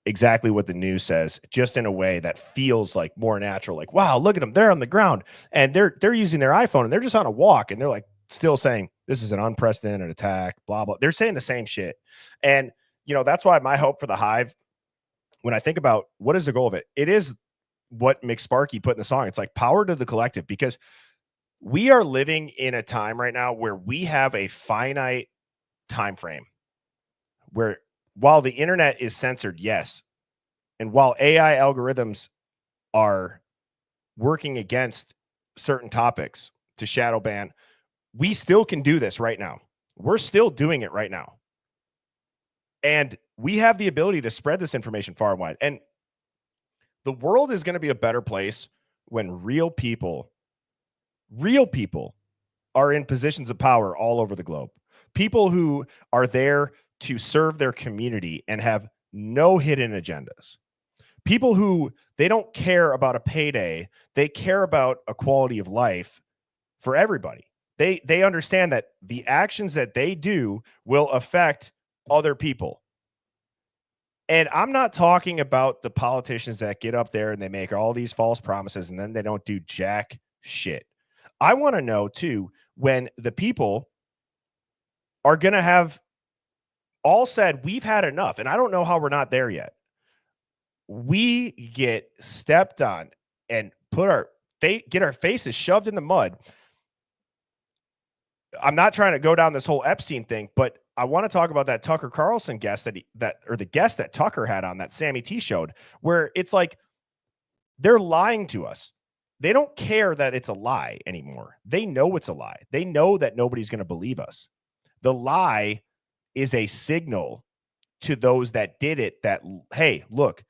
exactly what the news says, just in a way that feels like more natural. Like, wow, look at them. They're on the ground and they're using their iPhone and they're just on a walk. And they're like still saying this is an unprecedented attack, blah, blah. They're saying the same shit. And, that's why my hope for the Hive, when I think about what is the goal of it, it is what McSparky put in the song. It's like power to the collective, because we are living in a time right now where we have a finite time frame where, while the internet is censored, yes, and while AI algorithms are working against certain topics to shadow ban, we still can do this right now. We're still doing it right now. And we have the ability to spread this information far and wide. And the world is going to be a better place when real people are in positions of power all over the globe. People who are there to serve their community and have no hidden agendas. People who, they don't care about a payday. They care about a quality of life for everybody. They understand that the actions that they do will affect other people. And I'm not talking about the politicians that get up there and they make all these false promises and then they don't do jack shit. I want to know too, when the people are going to have all said, we've had enough. And I don't know how we're not there yet. We get stepped on and get our faces shoved in the mud. I'm not trying to go down this whole Epstein thing, but I want to talk about that Tucker Carlson guest the guest that Tucker had on that Sammy T showed, where it's like they're lying to us. They don't care that it's a lie anymore. They know it's a lie. They know that nobody's going to believe us. The lie is a signal to those that did it that, hey, look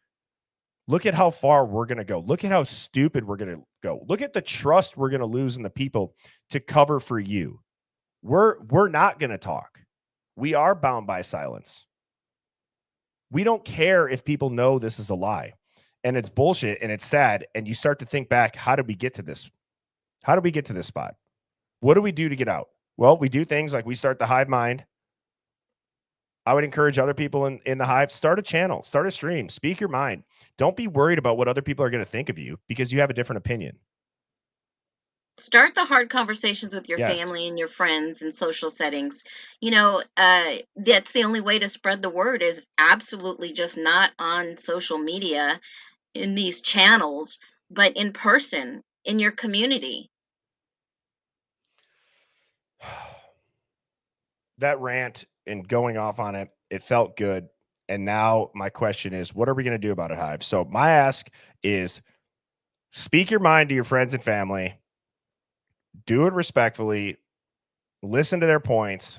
at how far we're going to go. Look at how stupid we're going to go. Look at the trust we're going to lose in the people to cover for you. We're not going to talk. We are bound by silence. We don't care if people know this is a lie and it's bullshit and it's sad. And you start to think back, how did we get to this? How did we get to this spot? What do we do to get out? Well, we do things like we start the Hive Mind. I would encourage other people in the Hive, start a channel, start a stream, speak your mind. Don't be worried about what other people are going to think of you because you have a different opinion. Start the hard conversations with your family and your friends in social settings. That's the only way to spread the word, is absolutely just not on social media in these channels, but in person, in your community. That rant and going off on it, it felt good. And now my question is, what are we going to do about it, Hive? So my ask is speak your mind to your friends and family. Do it respectfully. Listen to their points.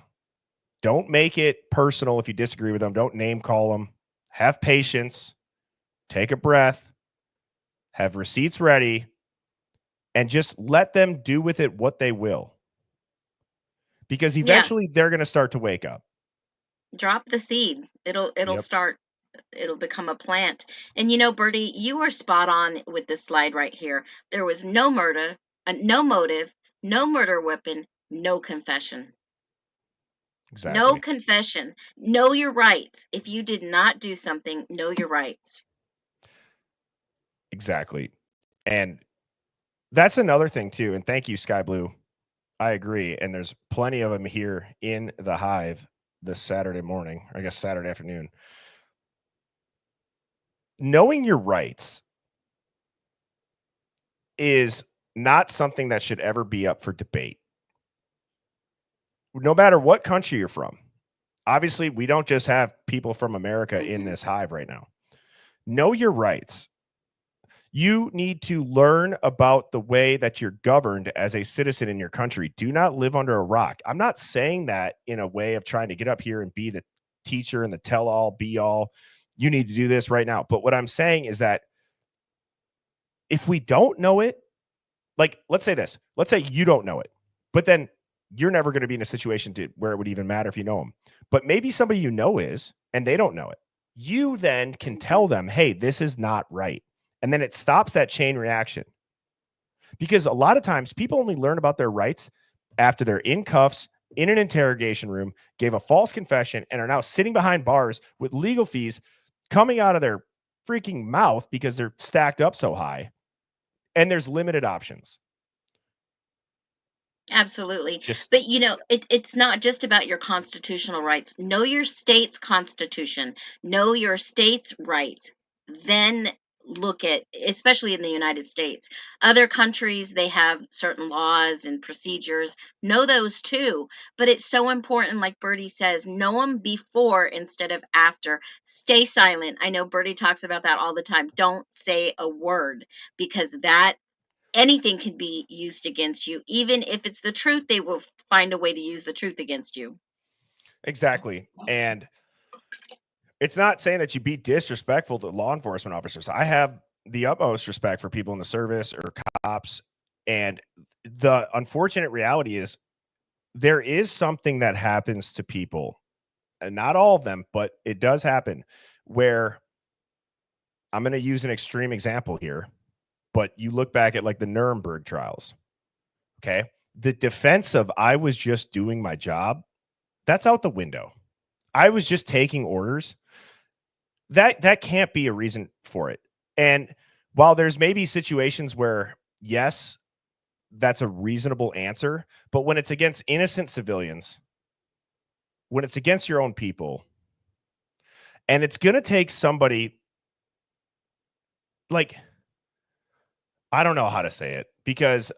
Don't make it personal if you disagree with them. Don't name call them. Have patience. Take a breath. Have receipts ready. And just let them do with it what they will. Because eventually they're going to start to wake up. Drop the seed. It'll Yep. start. It'll become a plant. And you know, Bertie, you are spot on with this slide right here. There was no murder, no motive, no murder weapon, no confession. Exactly. No confession. Know your rights. If you did not do something, know your rights. Exactly. And that's another thing too. And thank you, Sky Blue. I agree. And there's plenty of them here in the Hive this Saturday morning, or I guess Saturday afternoon. Knowing your rights is not something that should ever be up for debate. No matter what country you're from. Obviously, we don't just have people from America in this Hive right now. Know your rights. You need to learn about the way that you're governed as a citizen in your country. Do not live under a rock. I'm not saying that in a way of trying to get up here and be the teacher and the tell-all, be-all. You need to do this right now. But what I'm saying is that if we don't know it, like, let's say this. Let's say you don't know it, but then you're never going to be in a situation where it would even matter if you know them. But maybe somebody you know is, and they don't know it. You then can tell them, hey, this is not right. And then it stops that chain reaction. Because a lot of times people only learn about their rights after they're in cuffs, in an interrogation room, gave a false confession, and are now sitting behind bars with legal fees coming out of their freaking mouth because they're stacked up so high. And there's limited options. Absolutely. But you know, it's not just about your constitutional rights. Know your state's constitution. Know your state's rights. Then look at, especially in the United States, other countries, they have certain laws and procedures. Know those too. But it's so important, like Bertie says, know them before instead of after. Stay silent. I know Bertie talks about that all the time. Don't say a word, because that anything can be used against you. Even if it's the truth, they will find a way to use the truth against you. Exactly. And it's not saying that you be disrespectful to law enforcement officers. I have the utmost respect for people in the service or cops. And the unfortunate reality is there is something that happens to people, and not all of them, but it does happen, where I'm going to use an extreme example here, but you look back at like the Nuremberg trials. Okay. The defense of I was just doing my job, that's out the window. I was just taking orders. That can't be a reason for it. And while there's maybe situations where, yes, that's a reasonable answer, but when it's against innocent civilians, when it's against your own people, and it's going to take somebody like, I don't know how to say it, because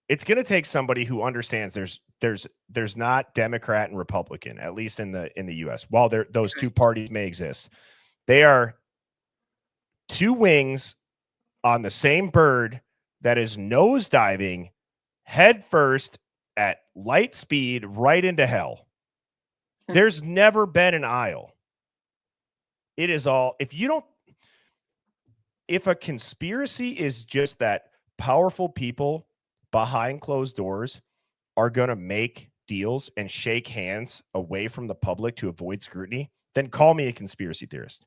it's going to take somebody who understands there's not Democrat and Republican, at least in the US. While those two parties may exist, they are two wings on the same bird that is nosediving head first at light speed right into hell. There's never been an aisle. It is all, if a conspiracy is just that powerful people behind closed doors are going to make deals and shake hands away from the public to avoid scrutiny, then call me a conspiracy theorist.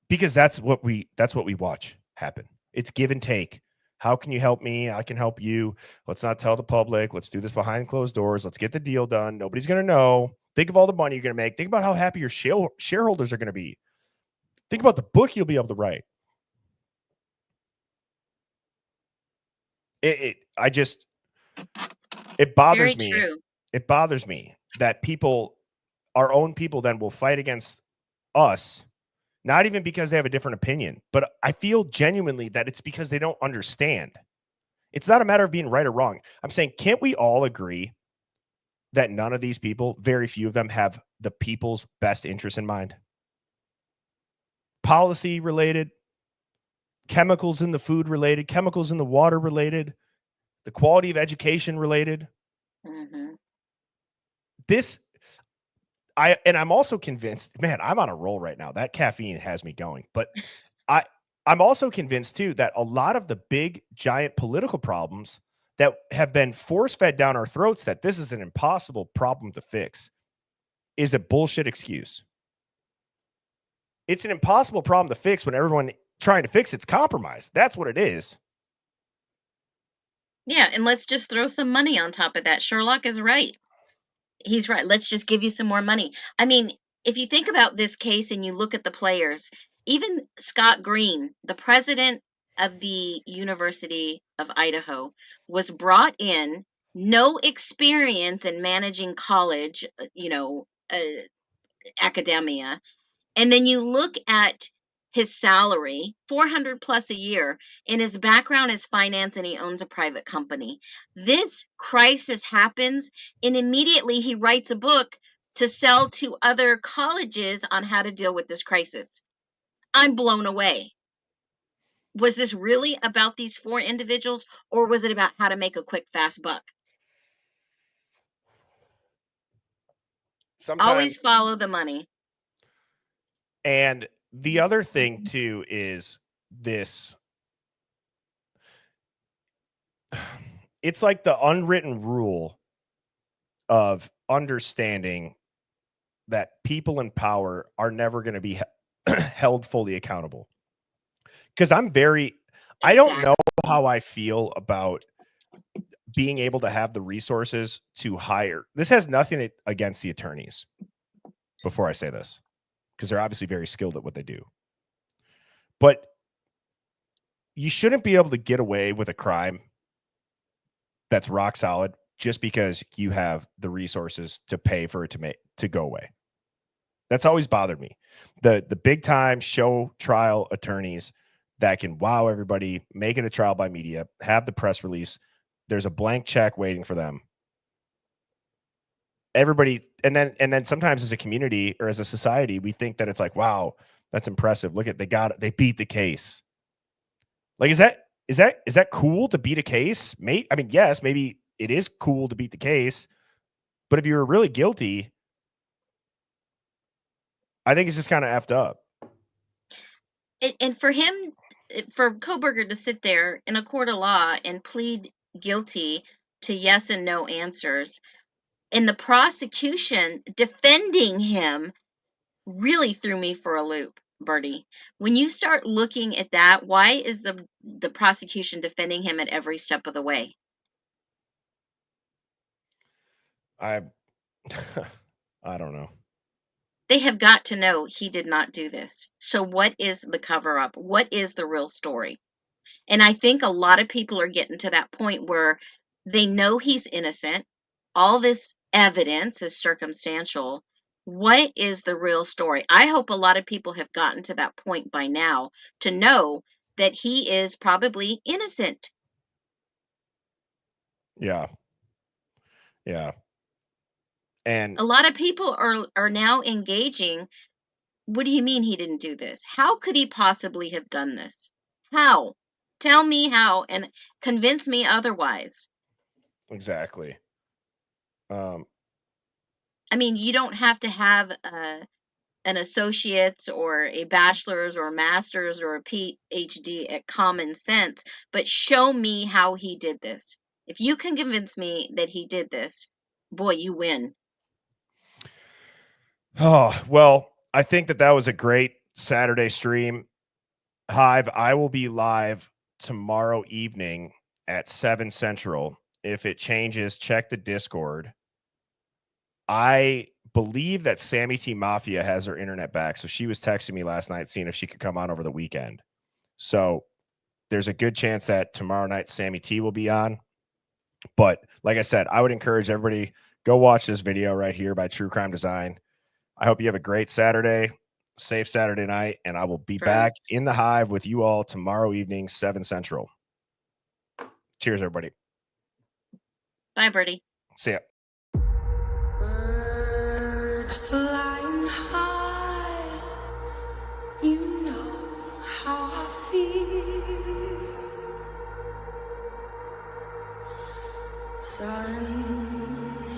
Because that's what we watch happen. It's give and take. How can you help me? I can help you. Let's not tell the public. Let's do this behind closed doors. Let's get the deal done. Nobody's going to know. Think of all the money you're going to make. Think about how happy your shareholders are going to be. Think about the book you'll be able to write. It bothers Very me. true. It bothers me that our own people then will fight against us, not even because they have a different opinion, but I feel genuinely that it's because they don't understand. It's not a matter of being right or wrong. I'm saying, can't we all agree that none of these people, very few of them, have the people's best interest in mind? Policy related, chemicals in the food related, chemicals in the water related, the quality of education related. I'm also convinced, man, I'm on a roll right now. That caffeine has me going. But I'm also convinced too that a lot of the big giant political problems that have been force-fed down our throats, that this is an impossible problem to fix, is a bullshit excuse. It's an impossible problem to fix when everyone trying to fix it's compromised. That's what it is. Yeah, and let's just throw some money on top of that. Sherlock is right. He's right. Let's just give you some more money. I mean, if you think about this case and you look at the players, even Scott Green, the president of the University of Idaho, was brought in, no experience in managing college, academia. And then you look at his salary, 400 plus a year, and his background is finance, and he owns a private company. This crisis happens, and immediately he writes a book to sell to other colleges on how to deal with this crisis. I'm blown away. Was this really about these 4 individuals, or was it about how to make a quick, fast buck? Always follow the money. And the other thing too is this. It's like the unwritten rule of understanding that people in power are never going to be held fully accountable. Because I don't know how I feel about being able to have the resources to hire. This has nothing against the attorneys, before I say this, because they're obviously very skilled at what they do. But you shouldn't be able to get away with a crime that's rock solid just because you have the resources to pay for it to go away. That's always bothered me. The big time show trial attorneys that can wow everybody, make it a trial by media, have the press release. There's a blank check waiting for them. Everybody, and then sometimes as a community or as a society, we think that it's like, wow, that's impressive. Look at they beat the case. Like, is that cool to beat a case? Mate, I mean, yes, maybe it is cool to beat the case, but if you're really guilty, I think it's just kind of effed up. And for him, for Kohberger to sit there in a court of law and plead guilty to yes and no answers, and the prosecution defending him, really threw me for a loop, Bertie. When you start looking at that, why is the prosecution defending him at every step of the way? I don't know. They have got to know he did not do this. So what is the cover up? What is the real story? And I think a lot of people are getting to that point where they know he's innocent. All this evidence is circumstantial. What is the real story? I hope a lot of people have gotten to that point by now to know that he is probably innocent. Yeah. Yeah. And a lot of people are now engaging. What do you mean he didn't do this? How could he possibly have done this? How? Tell me how and convince me otherwise. Exactly. I mean, you don't have to have an associate's or a bachelor's or a master's or a PhD at common sense, but show me how he did this. If you can convince me that he did this, boy, you win. Oh, well, I think that was a great Saturday stream. Hive, I will be live tomorrow evening at 7 Central. If it changes, check the Discord. I believe that Sammy T Mafia has her internet back, so she was texting me last night seeing if she could come on over the weekend. So there's a good chance that tomorrow night Sammy T will be on. But like I said, I would encourage everybody, go watch this video right here by True Crime Design. I hope you have a great Saturday, safe Saturday night, and I will be back in the Hive with you all tomorrow evening, 7 Central. Cheers, everybody. Bye, Bertie. See ya. Sun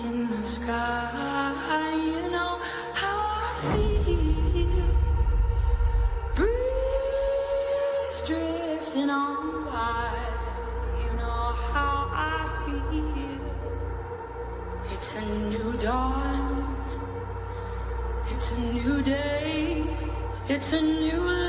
in the sky, you know how I feel. Breeze drifting on by, you know how I feel. It's a new dawn, it's a new day, it's a new life.